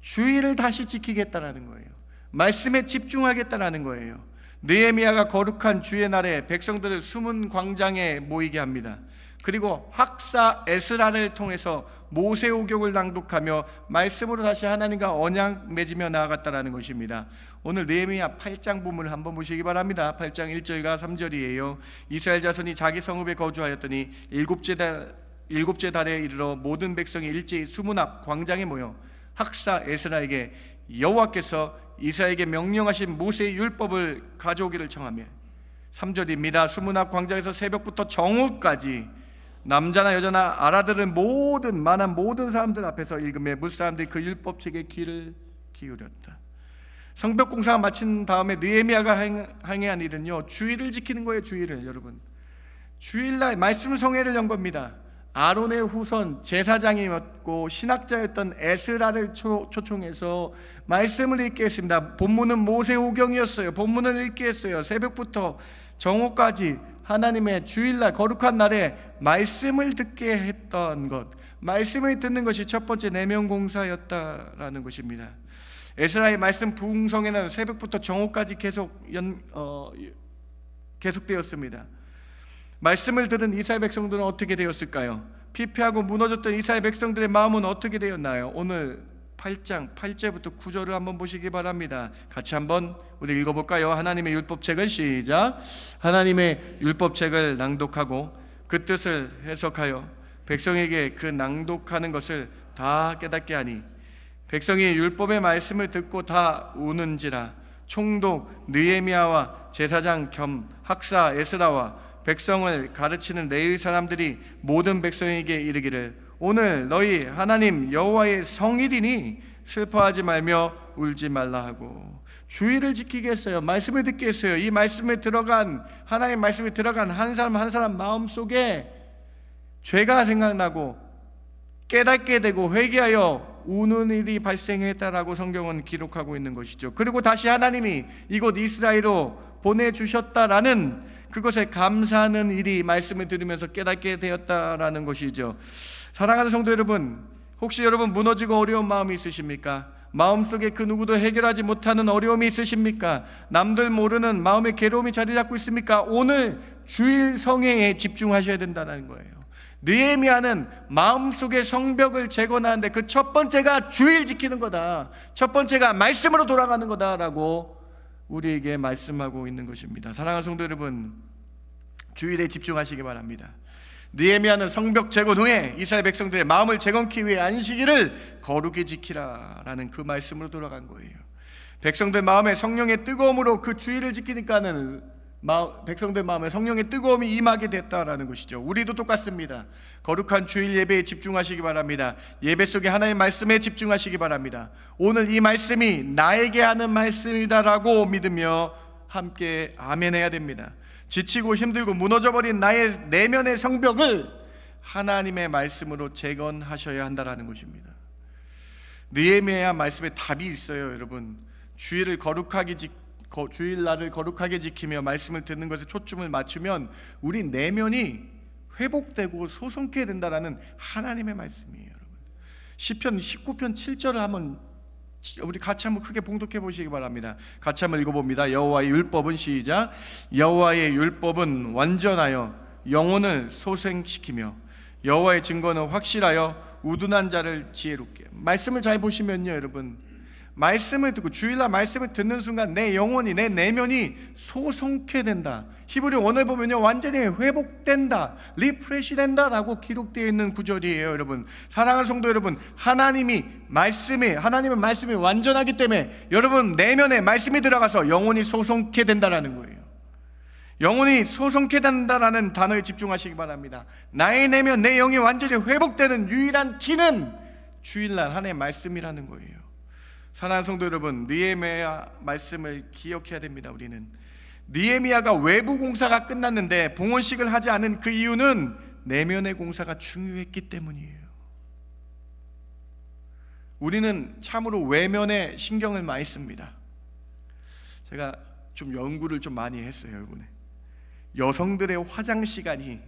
주의를 다시 지키겠다라는 거예요. 말씀에 집중하겠다라는 거예요. 느헤미야가 거룩한 주의 날에 백성들을 숨은 광장에 모이게 합니다. 그리고 학사 에스라를 통해서 모세오경을 낭독하며 말씀으로 다시 하나님과 언약 맺으며 나아갔다라는 것입니다. 오늘 느헤미야 8장 본문을 한번 보시기 바랍니다. 8장 1절과 3절이에요. 이스라엘 자손이 자기 성읍에 거주하였더니 일곱째 달에 이르러 모든 백성이 일제히 수문 앞 광장에 모여 학사 에스라에게 여호와께서 이스라엘에게 명령하신 모세의 율법을 가져오기를 청하며, 3절입니다. 수문 앞 광장에서 새벽부터 정오까지 남자나 여자나 알아들은 만한 모든 사람들 앞에서 읽으며 뭇 사람들이 그 율법책에 귀를 기울였다. 성벽 공사가 마친 다음에 느헤미야가 행한 일은요, 주의를 지키는 거예요. 주의를. 여러분, 주일날 말씀 성회를 연 겁니다. 아론의 후손 제사장이었고 신학자였던 에스라를 초청해서 말씀을 읽게 했습니다. 본문은 모세오경이었어요. 본문을 읽게 했어요. 새벽부터 정오까지 하나님의 주일날 거룩한 날에 말씀을 듣게 했던 것, 말씀을 듣는 것이 첫 번째 내면 공사였다라는 것입니다. 에스라의 말씀 부흥성회는 새벽부터 정오까지 계속되었습니다. 말씀을 들은 이스라엘 백성들은 어떻게 되었을까요? 피폐하고 무너졌던 이스라엘 백성들의 마음은 어떻게 되었나요? 오늘 8장 8절부터 9절을 한번 보시기 바랍니다. 같이 한번 우리 읽어볼까요? 하나님의 율법책을 시작. 하나님의 율법책을 낭독하고 그 뜻을 해석하여 백성에게 그 낭독하는 것을 다 깨닫게 하니 백성이 율법의 말씀을 듣고 다 우는지라. 총독 느헤미야와 제사장 겸 학사 에스라와 백성을 가르치는 레위 사람들이 모든 백성에게 이르기를 오늘 너희 하나님 여호와의 성일이니 슬퍼하지 말며 울지 말라 하고 주의를 지키게 했어요. 말씀을 듣게 했어요. 이 말씀에 들어간 하나님의 말씀에 들어간 한 사람 한 사람 마음속에 죄가 생각나고 깨닫게 되고 회개하여 우는 일이 발생했다라고 성경은 기록하고 있는 것이죠. 그리고 다시 하나님이 이곳 이스라엘로 보내주셨다라는 그것에 감사하는 일이 말씀을 들으면서 깨닫게 되었다라는 것이죠. 사랑하는 성도 여러분, 혹시 여러분 무너지고 어려운 마음이 있으십니까? 마음속에 그 누구도 해결하지 못하는 어려움이 있으십니까? 남들 모르는 마음의 괴로움이 자리 잡고 있습니까? 오늘 주일 성회에 집중하셔야 된다는 거예요. 느헤미야는 마음속의 성벽을 재건하는데 그 첫 번째가 주일 지키는 거다, 첫 번째가 말씀으로 돌아가는 거다라고 우리에게 말씀하고 있는 것입니다. 사랑하는 성도 여러분, 주일에 집중하시기 바랍니다. 느헤미야는 성벽 재건 후에 이스라엘 백성들의 마음을 재건케 위해 안식일을 거룩히 지키라라는 그 말씀으로 돌아간 거예요. 백성들 마음에 성령의 뜨거움으로 그 주일을 지키니까는 백성들 마음에 성령의 뜨거움이 임하게 됐다라는 것이죠. 우리도 똑같습니다. 거룩한 주일 예배에 집중하시기 바랍니다. 예배 속에 하나님의 말씀에 집중하시기 바랍니다. 오늘 이 말씀이 나에게 하는 말씀이다라고 믿으며 함께 아멘해야 됩니다. 지치고 힘들고 무너져버린 나의 내면의 성벽을 하나님의 말씀으로 재건하셔야 한다라는 것입니다. 느헤미야 말씀에 답이 있어요. 여러분, 주일날을 거룩하게 지키며 말씀을 듣는 것에 초점을 맞추면 우리 내면이 회복되고 소성케 된다라는 하나님의 말씀이에요. 여러분, 시편 19편 7절을 한번 우리 같이 한번 크게 봉독해 보시기 바랍니다. 같이 한번 읽어봅니다. 여호와의 율법은 시작. 여호와의 율법은 완전하여 영혼을 소생시키며 여호와의 증거는 확실하여 우둔한 자를 지혜롭게. 말씀을 잘 보시면요, 여러분, 말씀을 듣고 주일날 말씀을 듣는 순간 내 영혼이, 내 내면이 소성케 된다. 히브리 원을 보면요, 완전히 회복된다, 리프레시 된다라고 기록되어 있는 구절이에요. 여러분, 사랑하는 성도 여러분, 하나님의 말씀이 완전하기 때문에 여러분 내면에 말씀이 들어가서 영혼이 소성케 된다라는 거예요. 영혼이 소성케 된다라는 단어에 집중하시기 바랍니다. 나의 내면, 내 영이 완전히 회복되는 유일한 길은 주일날 하나님의 말씀이라는 거예요. 사랑하는 성도 여러분, 느헤미야 말씀을 기억해야 됩니다. 우리는 느헤미야가 외부 공사가 끝났는데 봉헌식을 하지 않은 그 이유는 내면의 공사가 중요했기 때문이에요. 우리는 참으로 외면에 신경을 많이 씁니다. 제가 좀 연구를 좀 많이 했어요. 이번에 여성들의 화장 시간이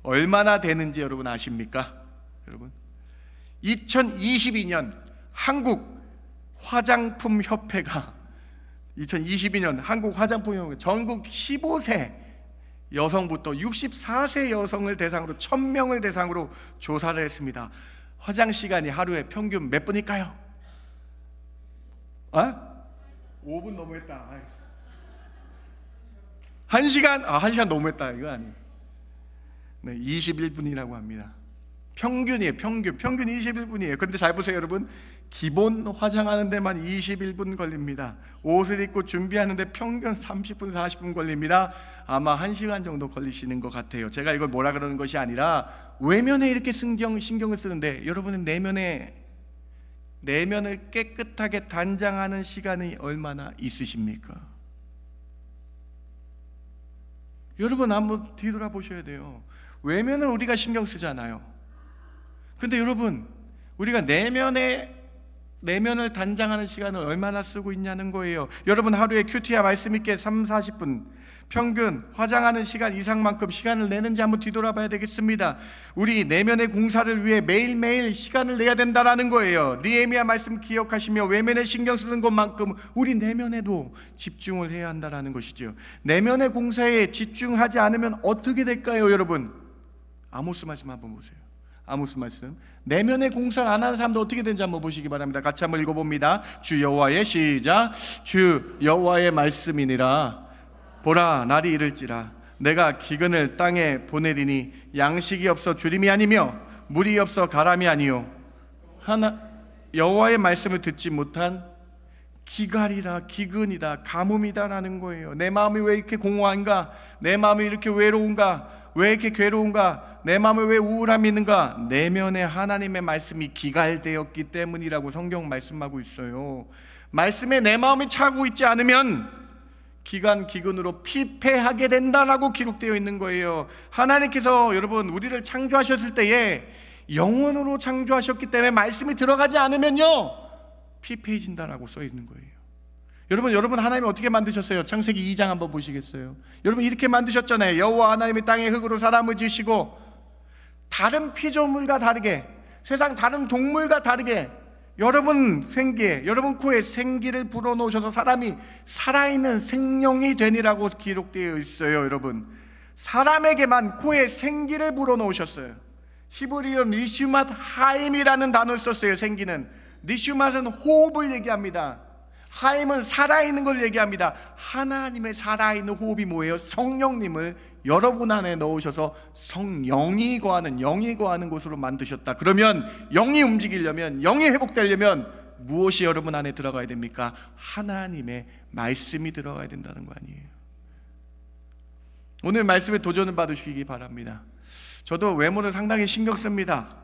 얼마나 되는지 여러분 아십니까? 여러분, 2022년 한국 화장품 협회가 2022년 한국 화장품 협회 전국 15세 여성부터 64세 여성을 대상으로 1000명을 대상으로 조사를 했습니다. 화장 시간이 하루에 평균 몇 분일까요? 5분 너무했다. 1시간? 1시간 너무했다. 이거 아니에요. 네, 21분이라고 합니다. 평균이에요. 평균 21분이에요. 그런데 잘 보세요, 여러분. 기본 화장하는 데만 21분 걸립니다. 옷을 입고 준비하는데 평균 30분, 40분 걸립니다. 아마 1시간 정도 걸리시는 것 같아요. 제가 이걸 뭐라 그러는 것이 아니라 외면에 이렇게 신경을 쓰는데 여러분은 내면을 깨끗하게 단장하는 시간이 얼마나 있으십니까? 여러분 한번 뒤돌아보셔야 돼요. 외면을 우리가 신경 쓰잖아요. 근데 여러분, 우리가 내면을 단장하는 시간을 얼마나 쓰고 있냐는 거예요. 여러분 하루에 큐티야 말씀 있게 30-40분 평균 화장하는 시간 이상만큼 시간을 내는지 한번 뒤돌아봐야 되겠습니다. 우리 내면의 공사를 위해 매일매일 시간을 내야 된다라는 거예요. 느헤미야 말씀 기억하시며 외면에 신경 쓰는 것만큼 우리 내면에도 집중을 해야 한다라는 것이죠. 내면의 공사에 집중하지 않으면 어떻게 될까요, 여러분? 아모스 말씀 한번 보세요. 아모스 말씀. 내면의 공사를 안 하는 사람들 어떻게 되는지 한번 보시기 바랍니다. 같이 한번 읽어봅니다. 주 여호와의 시작. 주 여호와의 말씀이니라. 보라, 날이 이를지라. 내가 기근을 땅에 보내리니 양식이 없어 주림이 아니며 물이 없어 가람이 아니요 여호와의 말씀을 듣지 못한 기갈이라, 기근이다, 가뭄이다라는 거예요. 내 마음이 왜 이렇게 공허한가? 내 마음이 이렇게 외로운가? 왜 이렇게 괴로운가? 내 마음에 왜 우울함이 있는가? 내면에 하나님의 말씀이 기갈되었기 때문이라고 성경 말씀하고 있어요. 말씀에 내 마음이 차고 있지 않으면 기근으로 피폐하게 된다라고 기록되어 있는 거예요. 하나님께서 여러분 우리를 창조하셨을 때에 영혼으로 창조하셨기 때문에 말씀이 들어가지 않으면요 피폐해진다라고 써 있는 거예요. 여러분 하나님이 어떻게 만드셨어요? 창세기 2장 한번 보시겠어요? 여러분 이렇게 만드셨잖아요. 여호와 하나님이 땅의 흙으로 사람을 지으시고 다른 피조물과 다르게, 세상 다른 동물과 다르게 여러분 생기에, 여러분 코에 생기를 불어넣으셔서 사람이 살아있는 생명이 되니라고 기록되어 있어요. 여러분 사람에게만 코에 생기를 불어넣으셨어요. 히브리어 니슈맛 하임이라는 단어를 썼어요. 생기는 니슈맛은 호흡을 얘기합니다. 하임은 살아있는 걸 얘기합니다. 하나님의 살아있는 호흡이 뭐예요? 성령님을 여러분 안에 넣으셔서 성령이 거하는, 영이 거하는 곳으로 만드셨다. 그러면 영이 움직이려면, 영이 회복되려면 무엇이 여러분 안에 들어가야 됩니까? 하나님의 말씀이 들어가야 된다는 거 아니에요. 오늘 말씀에 도전을 받으시기 바랍니다. 저도 외모를 상당히 신경 씁니다.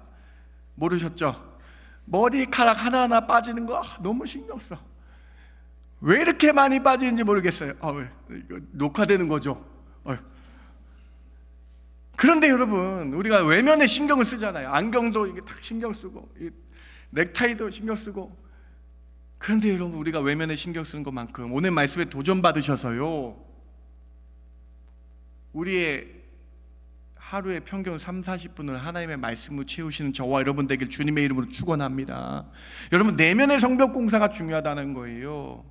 모르셨죠? 머리카락 하나하나 빠지는 거 너무 신경 써. 왜 이렇게 많이 빠지는지 모르겠어요. 이거 녹화되는 거죠. 그런데 여러분 우리가 외면에 신경을 쓰잖아요. 안경도 이게 다 신경 쓰고 넥타이도 신경 쓰고. 그런데 여러분 우리가 외면에 신경 쓰는 것만큼 오늘 말씀에 도전 받으셔서요 우리의 하루에 평균 3-40분을 하나님의 말씀으로 채우시는 저와 여러분 되길 주님의 이름으로 축원합니다. 여러분 내면의 성벽 공사가 중요하다는 거예요.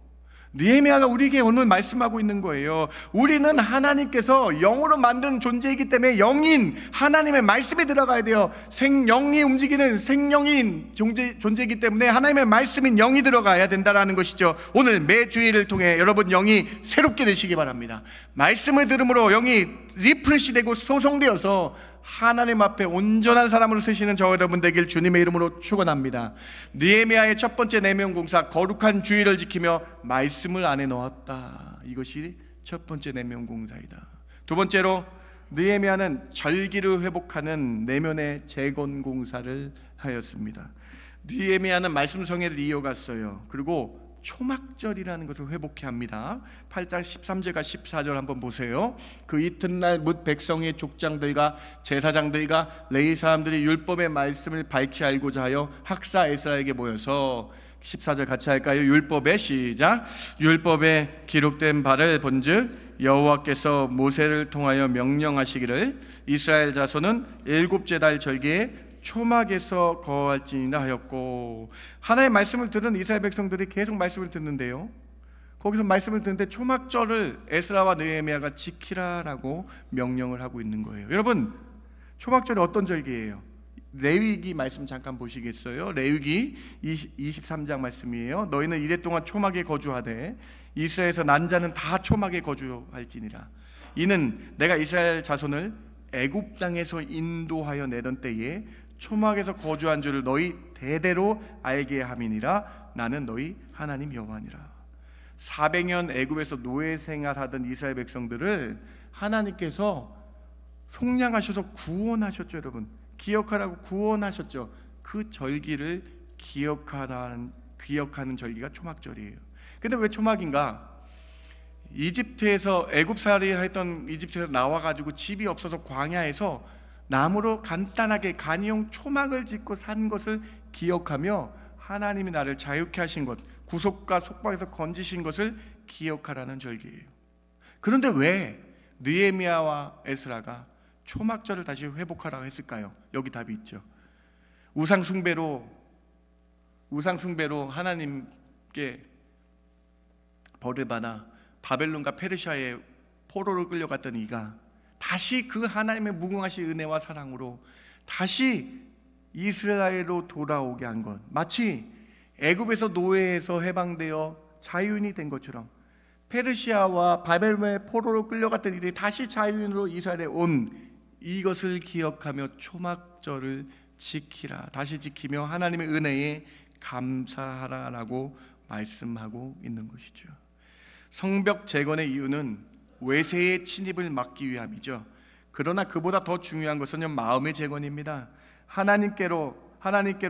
느헤미야가 우리에게 오늘 말씀하고 있는 거예요. 우리는 하나님께서 영으로 만든 존재이기 때문에 영인 하나님의 말씀이 들어가야 돼요. 영이 움직이는 생명인 존재이기 때문에 하나님의 말씀인 영이 들어가야 된다는 것이죠. 오늘 매 주일을 통해 여러분 영이 새롭게 되시기 바랍니다. 말씀을 들음으로 영이 리프레시 되고 소성되어서 하나님 앞에 온전한 사람으로 쓰시는 저 여러분 되길 주님의 이름으로 축원합니다. 느헤미야의 첫 번째 내면 공사, 거룩한 주의를 지키며 말씀을 안에 넣었다. 이것이 첫 번째 내면 공사이다. 두 번째로 느헤미야는 절기를 회복하는 내면의 재건 공사를 하였습니다. 느헤미야는 말씀 성회를 이어갔어요. 그리고 초막절이라는 것을 회복해 합니다. 8장 13절과 14절 한번 보세요. 그 이튿날 뭇 백성의 족장들과 제사장들과 레위 사람들이 율법의 말씀을 밝히 알고자 하여 학사 에스라에게 모여서 14절 같이 할까요? 율법의 시작. 율법에 기록된 바를 본즉 여호와께서 모세를 통하여 명령하시기를 이스라엘 자손은 7째 달 절기에 초막에서 거할지니라 하였고, 하나의 말씀을 들은 이스라엘 백성들이 계속 말씀을 듣는데요, 거기서 말씀을 듣는데 초막절을 에스라와 느헤미야가 지키라라고 명령을 하고 있는 거예요. 여러분 초막절이 어떤 절기예요? 레위기 말씀 잠깐 보시겠어요? 레위기 23장 말씀이에요. 너희는 이래 동안 초막에 거주하되 이스라엘에서 난 자는 다 초막에 거주할지니라. 이는 내가 이스라엘 자손을 애굽 땅에서 인도하여 내던 때에 초막에서 거주한 줄을 너희 대대로 알게 함이니라. 나는 너희 하나님 여호와니라. 400년 애굽에서 노예 생활하던 이스라엘 백성들을 하나님께서 속량하셔서 구원하셨죠. 여러분 기억하라고 구원하셨죠. 그 절기를 기억하는 절기가 초막절이에요. 근데 왜 초막인가? 이집트에서 애굽살이 했던 이집트에서 나와가지고 집이 없어서 광야에서 나무로 간단하게 간이용 초막을 짓고 산 것을 기억하며 하나님이 나를 자유케 하신 것, 구속과 속박에서 건지신 것을 기억하라는 절기예요. 그런데 왜 느헤미야와 에스라가 초막절을 다시 회복하라고 했을까요? 여기 답이 있죠. 우상 숭배로 하나님께 벌을 받아 바벨론과 페르시아의 포로로 끌려갔던 이가 다시 그 하나님의 무궁하신 은혜와 사랑으로 다시 이스라엘로 돌아오게 한 것, 마치 애굽에서 노예에서 해방되어 자유인이 된 것처럼 페르시아와 바벨론의 포로로 끌려갔던 이들이 다시 자유인으로 이스라엘에 온 이것을 기억하며 초막절을 지키라, 다시 지키며 하나님의 은혜에 감사하라라고 말씀하고 있는 것이죠. 성벽 재건의 이유는 외세의 침입을 막기 위함이죠. 그러나 그보다 더 중요한 것은 마음의 재건입니다. 하나님께로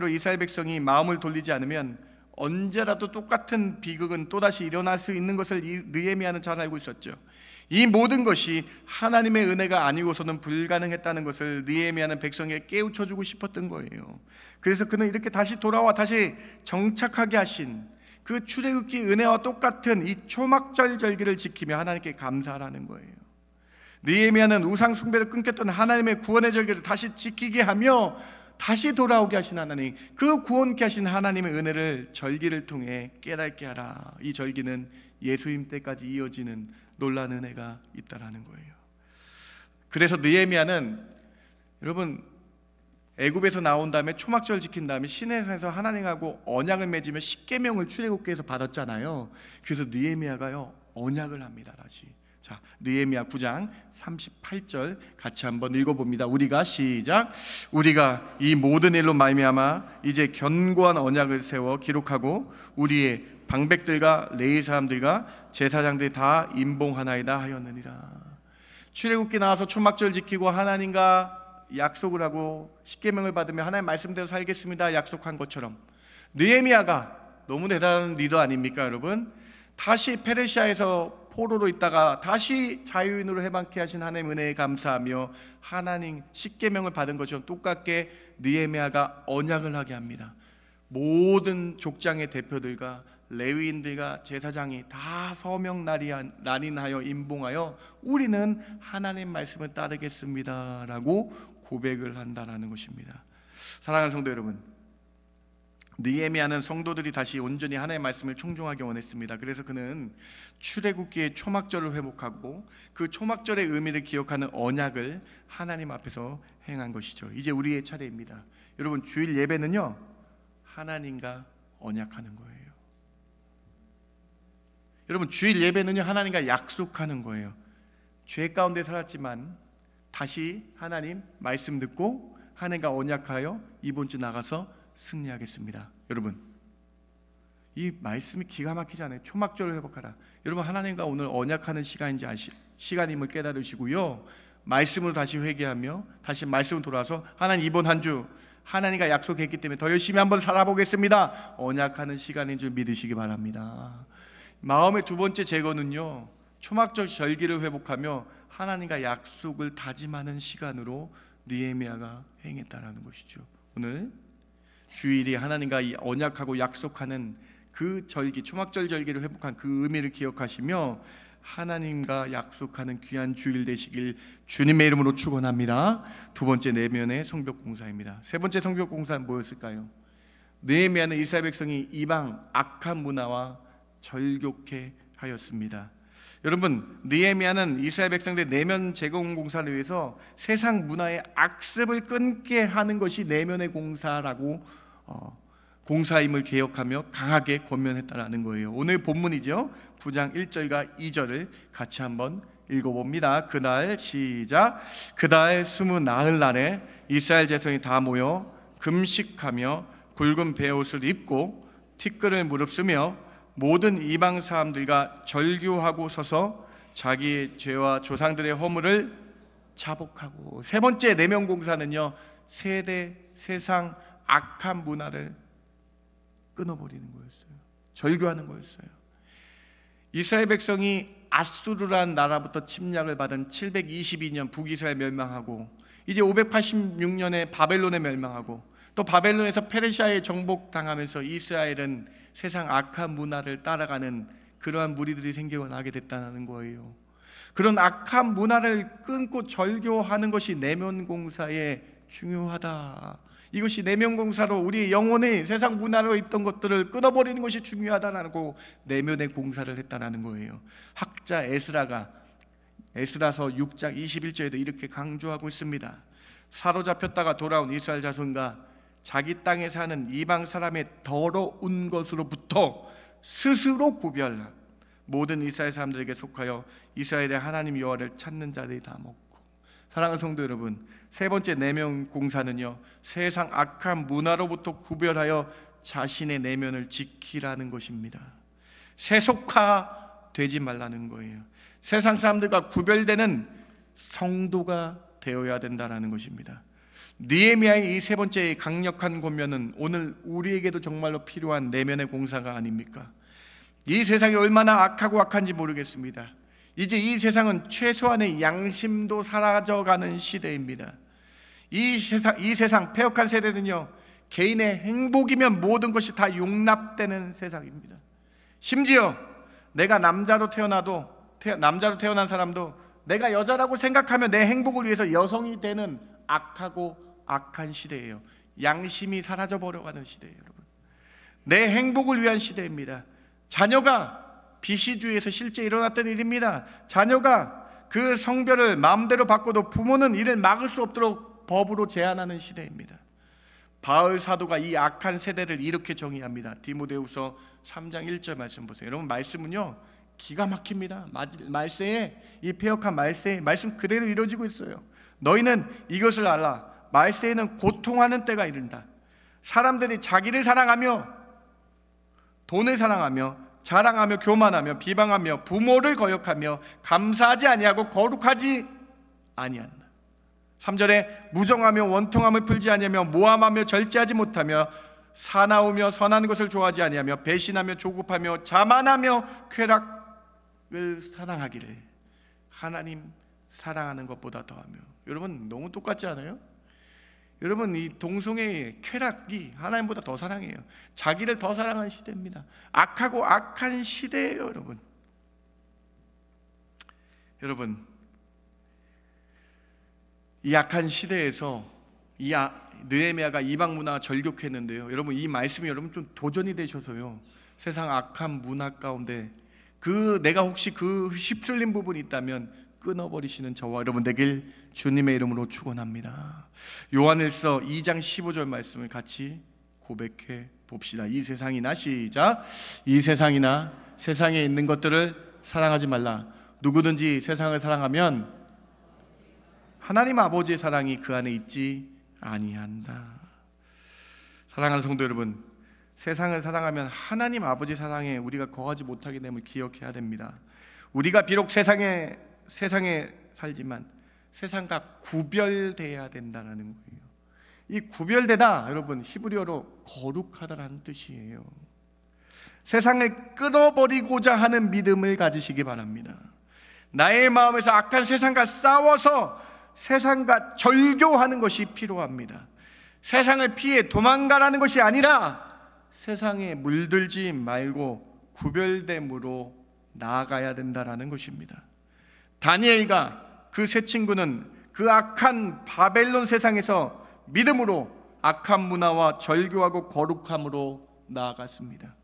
이스라엘 백성이 마음을 돌리지 않으면 언제라도 똑같은 비극은 또다시 일어날 수 있는 것을 느헤미야는 잘 알고 있었죠. 이 모든 것이 하나님의 은혜가 아니고서는 불가능했다는 것을 느헤미야는 백성에게 깨우쳐주고 싶었던 거예요. 그래서 그는 이렇게 다시 돌아와 다시 정착하게 하신 그 출애굽기 은혜와 똑같은 이 초막절 절기를 지키며 하나님께 감사하라는 거예요. 느헤미야는 우상 숭배를 끊겼던 하나님의 구원의 절기를 다시 지키게 하며 다시 돌아오게 하신 하나님, 그 구원케 하신 하나님의 은혜를 절기를 통해 깨닫게 하라. 이 절기는 예수님 때까지 이어지는 놀라운 은혜가 있다라는 거예요. 그래서 느헤미야는 여러분 애굽에서 나온 다음에 초막절 지킨 다음에 시내산에서 하나님하고 언약을 맺으며 십계명을 출애굽기에서 받았잖아요. 그래서 느헤미야가요 언약을 합니다. 다시 자, 느헤미야 9장 38절 같이 한번 읽어봅니다. 우리가 시작. 우리가 이 모든 일로 말미암아 이제 견고한 언약을 세워 기록하고 우리의 방백들과 레위 사람들과 제사장들이 다 임봉하나이다 하였느니라. 출애굽기 나와서 초막절 지키고 하나님과 약속을 하고 십계명을 받으며 하나님 말씀대로 살겠습니다 약속한 것처럼 느헤미야가 너무 대단한 리더 아닙니까 여러분? 다시 페르시아에서 포로로 있다가 다시 자유인으로 해방케 하신 하나님 은혜에 감사하며 하나님 십계명을 받은 것처럼 똑같게 느헤미야가 언약을 하게 합니다. 모든 족장의 대표들과 레위인들과 제사장이 다 서명 날인하여 임봉하여 우리는 하나님 말씀을 따르겠습니다 라고 고백을 한다라는 것입니다. 사랑하는 성도 여러분, 느헤미야는 성도들이 다시 온전히 하나님의 말씀을 청종하기 원했습니다. 그래서 그는 출애굽기의 초막절을 회복하고 그 초막절의 의미를 기억하는 언약을 하나님 앞에서 행한 것이죠. 이제 우리의 차례입니다. 여러분 주일 예배는요 하나님과 언약하는 거예요. 여러분 주일 예배는요 하나님과 약속하는 거예요. 죄 가운데 살았지만 다시 하나님 말씀 듣고 하나님과 언약하여 이번 주 나가서 승리하겠습니다. 여러분 이 말씀이 기가 막히잖아요. 초막절을 회복하라. 여러분 하나님과 오늘 언약하는 시간임을 깨달으시고요 말씀으로 다시 회개하며 다시 말씀으로 돌아와서 하나님 이번 한 주 하나님과 약속했기 때문에 더 열심히 한번 살아보겠습니다 언약하는 시간인 줄 믿으시기 바랍니다. 마음의 두 번째 제거는요 초막절 절기를 회복하며 하나님과 약속을 다짐하는 시간으로 느헤미야가 행했다라는 것이죠. 오늘 주일이 하나님과 언약하고 약속하는 그 절기 초막절 절기를 회복한 그 의미를 기억하시며 하나님과 약속하는 귀한 주일 되시길 주님의 이름으로 축원합니다. 두 번째 내면의 성벽 공사입니다. 세 번째 성벽 공사는 뭐였을까요? 느헤미야는 이스라엘 백성이 이방 악한 문화와 절교케 하였습니다. 여러분 느헤미야는 이스라엘 백성들의 내면 재건 공사를 위해서 세상 문화의 악습을 끊게 하는 것이 내면의 공사라고 공사임을 기억하며 강하게 권면했다라는 거예요. 오늘 본문이죠 9장 1절과 2절을 같이 한번 읽어봅니다. 그날 시작. 그날 20나흘날에 이스라엘 자손이 다 모여 금식하며 굵은 베옷을 입고 티끌을 무릅쓰며 모든 이방 사람들과 절규하고 서서 자기의 죄와 조상들의 허물을 자복하고. 세 번째 내면 공사는요 세상 악한 문화를 끊어버리는 거였어요. 절규하는 거였어요. 이스라엘 백성이 아수르라는 나라부터 침략을 받은 722년 북이스라엘 멸망하고 이제 586년에 바벨론에 멸망하고 또 바벨론에서 페르시아에 정복당하면서 이스라엘은 세상 악한 문화를 따라가는 그러한 무리들이 생겨나게 됐다는 거예요. 그런 악한 문화를 끊고 절교하는 것이 내면 공사에 중요하다. 이것이 내면 공사로 우리 영혼이 세상 문화로 있던 것들을 끊어버리는 것이 중요하다라고 내면의 공사를 했다는 거예요. 학자 에스라가 에스라서 6장 21절에도 이렇게 강조하고 있습니다. 사로잡혔다가 돌아온 이스라엘 자손과 자기 땅에 사는 이방 사람의 더러운 것으로부터 스스로 구별한 모든 이스라엘 사람들에게 속하여 이스라엘의 하나님 여호와를 찾는 자들이 다 먹고. 사랑하는 성도 여러분, 세 번째 내면 공사는요, 세상 악한 문화로부터 구별하여 자신의 내면을 지키라는 것입니다. 세속화되지 말라는 거예요. 세상 사람들과 구별되는 성도가 되어야 된다는 것입니다. 느헤미야의 이 세 번째 강력한 권면은 오늘 우리에게도 정말로 필요한 내면의 공사가 아닙니까? 이 세상이 얼마나 악하고 악한지 모르겠습니다. 이제 이 세상은 최소한의 양심도 사라져가는 시대입니다. 이 세상 폐역한 세대는요, 개인의 행복이면 모든 것이 다 용납되는 세상입니다. 심지어 내가 남자로 태어난 사람도 내가 여자라고 생각하면 내 행복을 위해서 여성이 되는 악하고 악한 시대예요. 양심이 사라져버려가는 시대예요, 여러분. 내 행복을 위한 시대입니다. 자녀가 비시주의에서 실제 일어났던 일입니다. 자녀가 그 성별을 마음대로 바꿔도 부모는 이를 막을 수 없도록 법으로 제한하는 시대입니다. 바울 사도가 이 악한 세대를 이렇게 정의합니다. 디모데후서 3장 1절 말씀 보세요. 여러분, 말씀은요 기가 막힙니다. 말세에, 이 폐역한 말세에 말씀 그대로 이루어지고 있어요. 너희는 이것을 알라. 말세에는 고통하는 때가 이른다. 사람들이 자기를 사랑하며 돈을 사랑하며 자랑하며 교만하며 비방하며 부모를 거역하며 감사하지 아니하고 거룩하지 아니한다. 3절에 무정하며 원통함을 풀지 아니하며 모함하며 절제하지 못하며 사나우며 선한 것을 좋아하지 아니하며 배신하며 조급하며 자만하며 쾌락을 사랑하기를 하나님 사랑하는 것보다 더하며. 여러분, 너무 똑같지 않아요? 여러분, 이 동성애의 쾌락이 하나님보다 더 사랑해요. 자기를 더 사랑하는 시대입니다. 악하고 악한 시대예요, 여러분. 여러분, 이 악한 시대에서 느헤미야가 이방 문화가 절격했는데요, 여러분, 이 말씀이 여러분 좀 도전이 되셔서요, 세상 악한 문화 가운데 내가 혹시 그 휩쓸린 부분이 있다면 끊어버리시는 저와 여러분 되길 주님의 이름으로 축원합니다. 요한일서 2장 15절 말씀을 같이 고백해 봅시다. 이 세상이나, 시작, 이 세상이나 세상에 있는 것들을 사랑하지 말라. 누구든지 세상을 사랑하면 하나님 아버지의 사랑이 그 안에 있지 아니한다. 사랑하는 성도 여러분, 세상을 사랑하면 하나님 아버지 사랑에 우리가 거하지 못하게 됨을 기억해야 됩니다. 우리가 비록 세상에 살지만 세상과 구별돼야 된다는 거예요. 이 구별되다, 여러분, 히브리어로 거룩하다라는 뜻이에요. 세상을 끊어버리고자 하는 믿음을 가지시기 바랍니다. 나의 마음에서 악한 세상과 싸워서 세상과 절교하는 것이 필요합니다. 세상을 피해 도망가라는 것이 아니라 세상에 물들지 말고 구별됨으로 나아가야 된다는 것입니다. 다니엘과 그 세 친구는 그 악한 바벨론 세상에서 믿음으로 악한 문화와 절교하고 거룩함으로 나아갔습니다.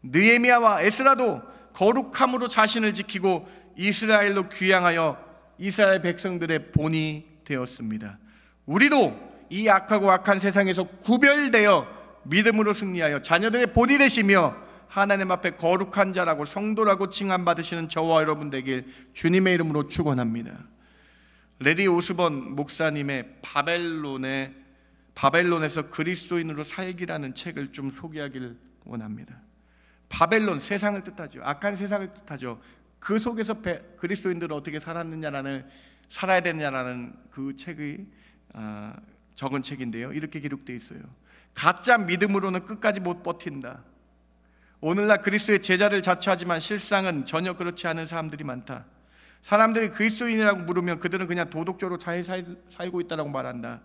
느헤미야와 에스라도 거룩함으로 자신을 지키고 이스라엘로 귀향하여 이스라엘 백성들의 본이 되었습니다. 우리도 이 악하고 악한 세상에서 구별되어 믿음으로 승리하여 자녀들의 본이 되시며 하나님 앞에 거룩한 자라고 성도라고 칭함받으시는 저와 여러분 되길 주님의 이름으로 축원합니다. 레리 오스본 목사님의 바벨론에서 그리스도인으로 살기라는 책을 좀 소개하기를 원합니다. 바벨론, 세상을 뜻하죠. 악한 세상을 뜻하죠. 그 속에서 그리스도인들은 어떻게 살아야 되느냐라는 그 책의 적은 책인데요, 이렇게 기록되어 있어요. 가짜 믿음으로는 끝까지 못 버틴다. 오늘날 그리스도의 제자를 자처하지만 실상은 전혀 그렇지 않은 사람들이 많다. 사람들이 그리스도인이라고 물으면 그들은 그냥 도덕적으로 잘 살고 있다고 말한다.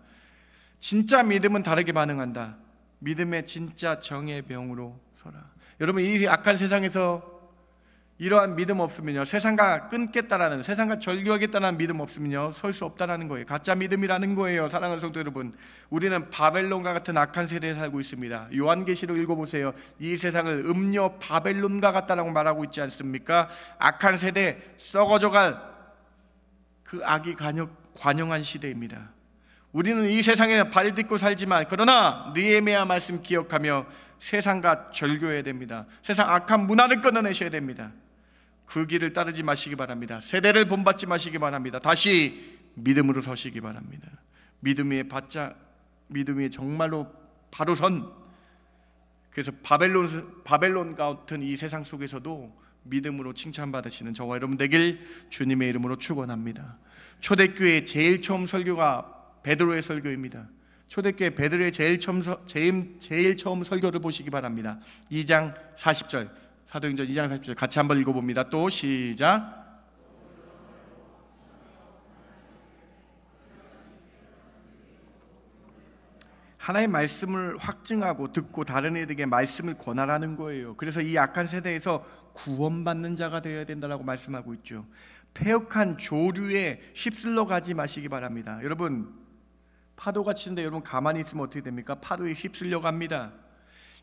진짜 믿음은 다르게 반응한다. 믿음의 진짜 정의 병으로 서라. 여러분, 이 악한 세상에서 이러한 믿음 없으면요, 세상과 끊겠다라는, 세상과 절교하겠다는 믿음 없으면요 설 수 없다라는 거예요. 가짜 믿음이라는 거예요. 사랑하는 성도 여러분, 우리는 바벨론과 같은 악한 세대에 살고 있습니다. 요한계시록 읽어보세요. 이 세상을 음녀 바벨론과 같다라고 말하고 있지 않습니까? 악한 세대, 썩어져갈 그 악이 관영한 시대입니다. 우리는 이 세상에 발 딛고 살지만 그러나 느헤미야 말씀 기억하며 세상과 절교해야 됩니다. 세상 악한 문화를 끊어내셔야 됩니다. 그 길을 따르지 마시기 바랍니다. 세대를 본받지 마시기 바랍니다. 다시 믿음으로 서시기 바랍니다. 믿음 위에 정말로 바로 선, 그래서 바벨론 같은 이 세상 속에서도 믿음으로 칭찬받으시는 저와 여러분 되길 주님의 이름으로 축원합니다. 초대교회의 제일 처음 설교가 베드로의 설교입니다. 초대교회 베드로의 제일 처음 설교를 보시기 바랍니다. 2장 40절, 사도행전 2장 40절 같이 한번 읽어봅니다. 또 시작. 하나의 말씀을 확증하고 듣고 다른 이들에게 말씀을 권하라는 거예요. 그래서 이 악한 세대에서 구원받는 자가 되어야 된다고 말씀하고 있죠. 패역한 조류에 휩쓸려 가지 마시기 바랍니다. 여러분, 파도가 치는데 여러분 가만히 있으면 어떻게 됩니까? 파도에 휩쓸려 갑니다.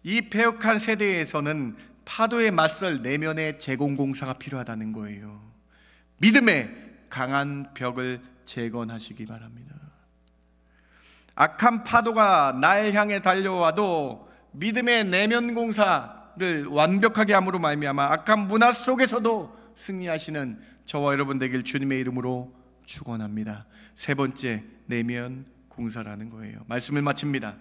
이 패역한 세대에서는 파도에 맞설 내면의 제공공사가 필요하다는 거예요. 믿음의 강한 벽을 재건하시기 바랍니다. 악한 파도가 날 향해 달려와도 믿음의 내면 공사를 완벽하게 함으로 말미암아 악한 문화 속에서도 승리하시는 저와 여러분 되길 주님의 이름으로 축원합니다. 세 번째, 내면 공사라는 거예요. 말씀을 마칩니다.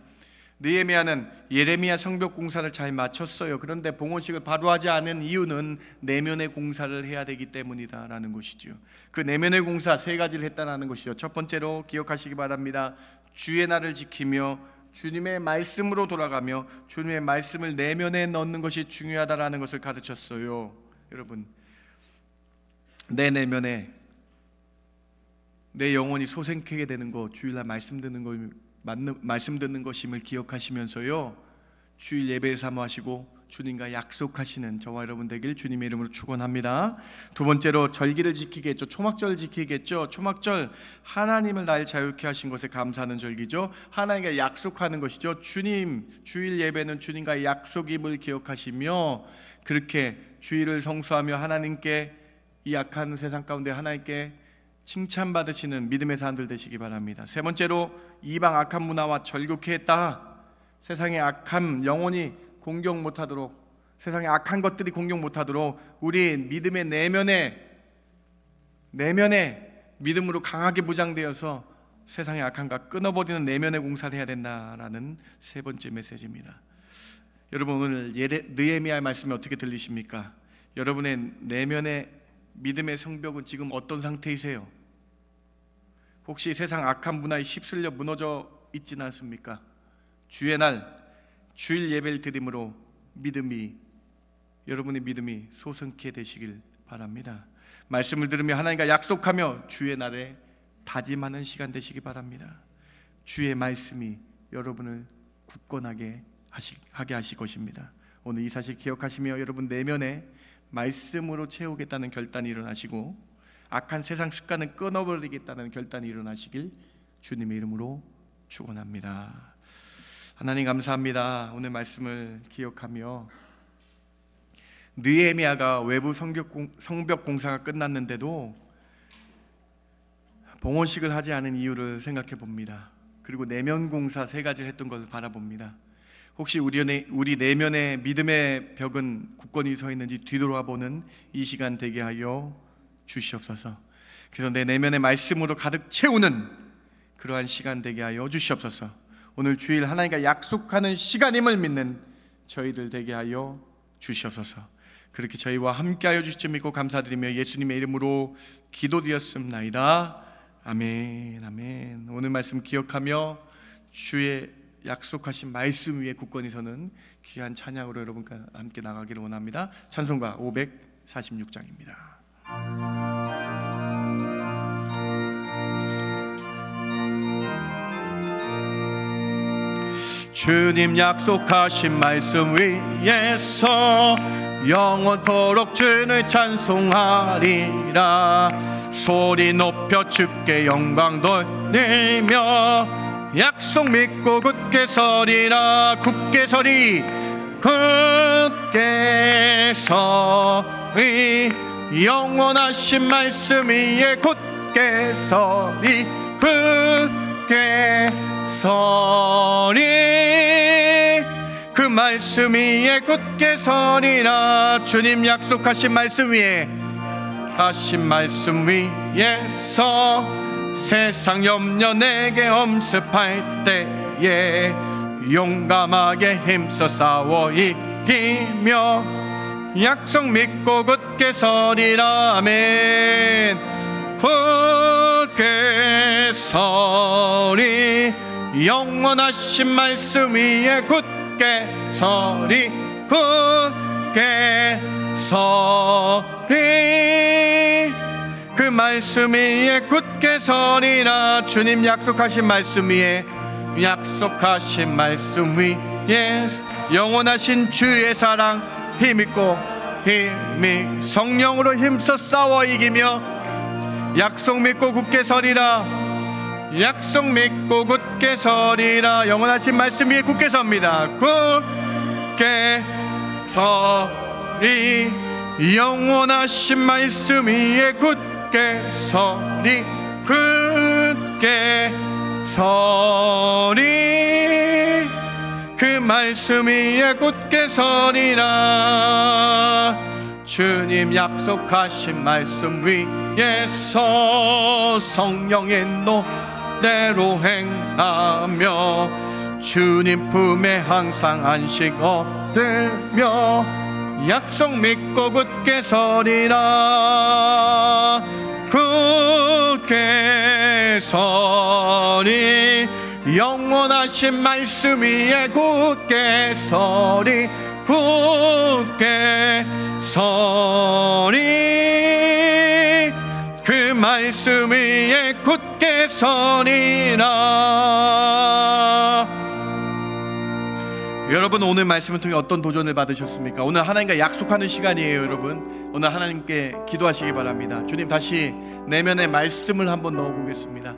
느헤미야는 예레미야 성벽 공사를 잘 마쳤어요. 그런데 봉헌식을 바로 하지 않은 이유는 내면의 공사를 해야 되기 때문이다라는 것이죠. 그 내면의 공사 세 가지를 했다는 것이죠. 첫 번째로 기억하시기 바랍니다. 주의 날을 지키며 주님의 말씀으로 돌아가며 주님의 말씀을 내면에 넣는 것이 중요하다라는 것을 가르쳤어요. 여러분, 내 내면에 내 영혼이 소생케게 되는 것, 주일날 말씀 듣는 것임을 기억하시면서요, 주일 예배에 사모하시고 주님과 약속하시는 저와 여러분 되길 주님의 이름으로 축원합니다. 두 번째로 절기를 지키겠죠. 초막절 지키겠죠. 초막절, 하나님을 날 자유케 하신 것에 감사하는 절기죠. 하나님과 약속하는 것이죠. 주일 예배는 주님과의 약속임을 기억하시며 그렇게 주일을 성수하며 하나님께, 이 악한 세상 가운데 하나님께 칭찬받으시는 믿음의 사람들 되시기 바랍니다. 세 번째로, 이방 악한 문화와 절교케 했다. 세상의 악함, 영혼이 공격 못하도록, 세상의 악한 것들이 공격 못하도록 우리 믿음의 내면에 믿음으로 강하게 무장되어서 세상의 악함과 끊어버리는 내면의 공사를 해야 된다라는 세 번째 메시지입니다. 여러분, 오늘 느헤미야의 말씀이 어떻게 들리십니까? 여러분의 내면의 믿음의 성벽은 지금 어떤 상태이세요? 혹시 세상 악한 문화에 휩쓸려 무너져 있지는 않습니까? 주의 날, 주일 예배를 드림으로 여러분의 믿음이 소성케 되시길 바랍니다. 말씀을 들으며 하나님과 약속하며 주의 날에 다짐하는 시간 되시기 바랍니다. 주의 말씀이 여러분을 굳건하게 하게 하실 것입니다. 오늘 이 사실 기억하시며 여러분 내면에 말씀으로 채우겠다는 결단이 일어나시고 악한 세상 습관을 끊어버리겠다는 결단이 일어나시길 주님의 이름으로 축원합니다. 하나님 감사합니다. 오늘 말씀을 기억하며 느헤미야가 외부 성벽 공사가 끝났는데도 봉헌식을 하지 않은 이유를 생각해 봅니다. 그리고 내면 공사 세 가지를 했던 것을 바라봅니다. 혹시 우리 내면의 믿음의 벽은 굳건히 서 있는지 뒤돌아보는 이 시간 되게 하여 주시옵소서. 그래서 내 내면의 말씀으로 가득 채우는 그러한 시간 되게 하여 주시옵소서. 오늘 주일 하나님과 약속하는 시간임을 믿는 저희들 되게 하여 주시옵소서. 그렇게 저희와 함께 하여 주실 줄 믿고 감사드리며 예수님의 이름으로 기도드렸습나이다. 아멘, 아멘. 오늘 말씀 기억하며 주의 약속하신 말씀 위에 굳건히 서는 귀한 찬양으로 여러분과 함께 나가기를 원합니다. 찬송가 546장입니다. 주님 약속하신 말씀 위에서 영원토록 주를 찬송하리라. 소리 높여 주께 영광 돌리며 약속 믿고 굳게 서리라. 굳게 서리 굳게 서리 영원하신 말씀 위에 굳게 굳게 서리 굳게 서리 그 말씀 위에 굳게 서리라. 주님 약속하신 말씀 위에 하신 말씀 위에서 세상 염려 내게 엄습할 때에 용감하게 힘써 싸워 이기며 약속 믿고 굳게 서리라. 아멘. 굳게 서리 영원하신 말씀 위에 굳게 서리 굳게 서리 그 말씀 위에 굳게 서리라. 주님 약속하신 말씀 위에 약속하신 말씀 위에 영원하신 주의 사랑 힘있고 힘이 성령으로 힘써 싸워 이기며 약속 믿고 굳게 서리라. 약속 믿고 굳게 서리라. 영원하신 말씀 위에 굳게 섭니다. 굳게 서리 영원하신 말씀 위에 굳게 서리 굳게 서리 그 말씀 위에 굳게 서리라. 주님 약속하신 말씀 위에서 성령의 노대로 행하며 주님 품에 항상 안식 얻으며 약속 믿고 굳게 서리라. 굳게 서리 영원하신 말씀 위에 굳게 서리 굳게 서리 그 말씀 위에 굳게 서리라. 여러분 오늘 말씀을 통해 어떤 도전을 받으셨습니까? 오늘 하나님과 약속하는 시간이에요. 여러분 오늘 하나님께 기도하시기 바랍니다. 주님 다시 내면의 말씀을 한번 넣어보겠습니다.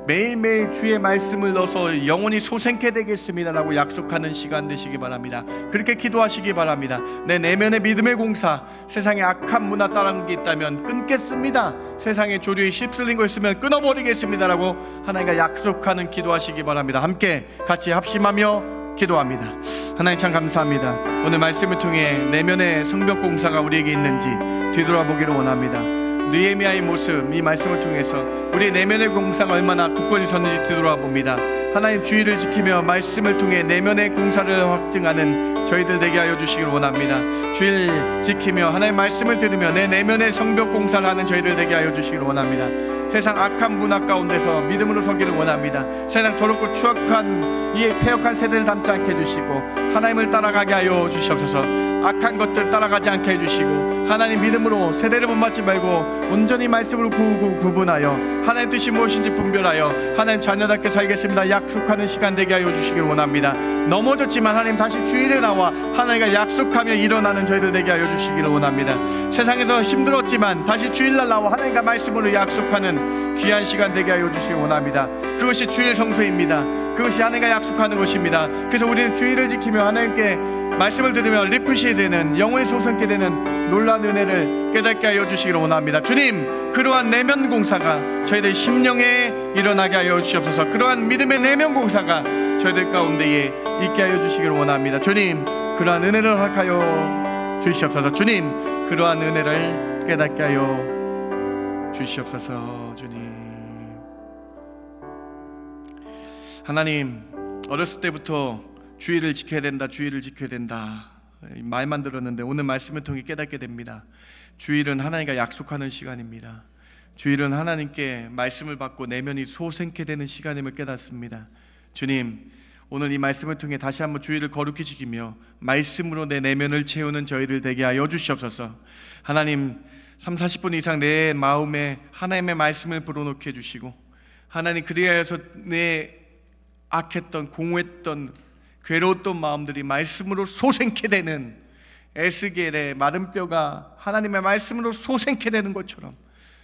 매일매일 주의 말씀을 넣어서 영원히 소생케 되겠습니다 라고 약속하는 시간 되시기 바랍니다. 그렇게 기도하시기 바랍니다. 내 내면의 믿음의 공사, 세상에 악한 문화 따라온 게 있다면 끊겠습니다. 세상의 조류에 휩쓸린 거 있으면 끊어버리겠습니다 라고 하나님과 약속하는 기도하시기 바랍니다. 함께 같이 합심하며 기도합니다. 하나님 참 감사합니다. 오늘 말씀을 통해 내면의 성벽 공사가 우리에게 있는지 뒤돌아보기를 원합니다. 느헤미야의 모습, 이 말씀을 통해서 우리 내면의 공사가 얼마나 굳건히 섰는지 뒤돌아봅니다. 하나님 주의를 지키며 말씀을 통해 내면의 공사를 확증하는 저희들 되게 하여 주시길 원합니다. 주의를 지키며 하나님 말씀을 들으며 내 내면의 성벽 공사를 하는 저희들 되게 하여 주시길 원합니다. 세상 악한 문화 가운데서 믿음으로 서기를 원합니다. 세상 더럽고 추악한 이 패역한 세대를 담지 않게 해주시고 하나님을 따라가게 하여 주시옵소서. 악한 것들 따라가지 않게 해주시고 하나님 믿음으로 세대를 못 맞지 말고 온전히 말씀으로 구분하여 하나님 뜻이 무엇인지 분별하여 하나님 자녀답게 살겠습니다 약속하는 시간 되게 하여 주시길 원합니다. 넘어졌지만 하나님 다시 주일에 나와 하나님과 약속하며 일어나는 저희들 되게 하여 주시기를 원합니다. 세상에서 힘들었지만 다시 주일날 나와 하나님과 말씀으로 약속하는 귀한 시간 되게 하여 주시길 원합니다. 그것이 주일 성수입니다. 그것이 하나님과 약속하는 것입니다. 그래서 우리는 주일을 지키며 하나님께 말씀을 들으며 리프시 되는 영혼이 소생케 되는 놀라운 은혜를 깨닫게 하여 주시기를 원합니다. 주님 그러한 내면 공사가 저희들 심령에 일어나게 하여 주시옵소서. 그러한 믿음의 내면 공사가 저희들 가운데에 있게 하여 주시기를 원합니다. 주님 그러한 은혜를 허락하여 주시옵소서. 주님 그러한 은혜를 깨닫게 하여 주시옵소서. 주님 하나님 어렸을 때부터 주의를 지켜야 된다, 주의를 지켜야 된다 말만 들었는데 오늘 말씀을 통해 깨닫게 됩니다. 주일은 하나님과 약속하는 시간입니다. 주일은 하나님께 말씀을 받고 내면이 소생케 되는 시간임을 깨닫습니다. 주님 오늘 이 말씀을 통해 다시 한번 주일을 거룩히 지키며 말씀으로 내 내면을 채우는 저희들 되게 하여 주시옵소서. 하나님 30-40분 이상 내 마음에 하나님의 말씀을 불어넣게 해주시고 하나님 그리하여서 내 악했던 공허했던 괴로웠던 마음들이 말씀으로 소생케 되는 에스겔의 마른 뼈가 하나님의 말씀으로 소생케 되는 것처럼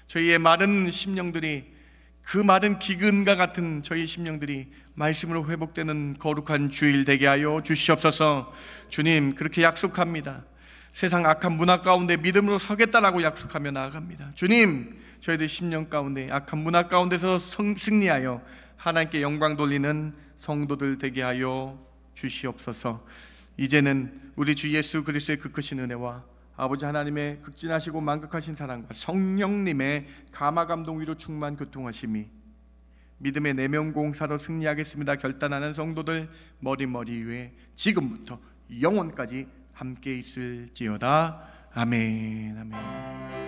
저희의 마른 심령들이 그 마른 기근과 같은 저희 심령들이 말씀으로 회복되는 거룩한 주일 되게 하여 주시옵소서. 주님 그렇게 약속합니다. 세상 악한 문화 가운데 믿음으로 서겠다라고 약속하며 나아갑니다. 주님, 저희들 10년 가운데 악한 문화 가운데서 승리하여 하나님께 영광 돌리는 성도들 되게 하여 주시옵소서. 이제는 우리 주 예수 그리스도의 그 크신 은혜와 아버지 하나님의 극진하시고 만극하신 사랑과 성령님의 감화 감동 위로 충만 교통하심이 믿음의 내면 공사로 승리하겠습니다 결단하는 성도들 머리 위에 지금부터 영원까지 함께 있을지어다. 아멘. 아멘.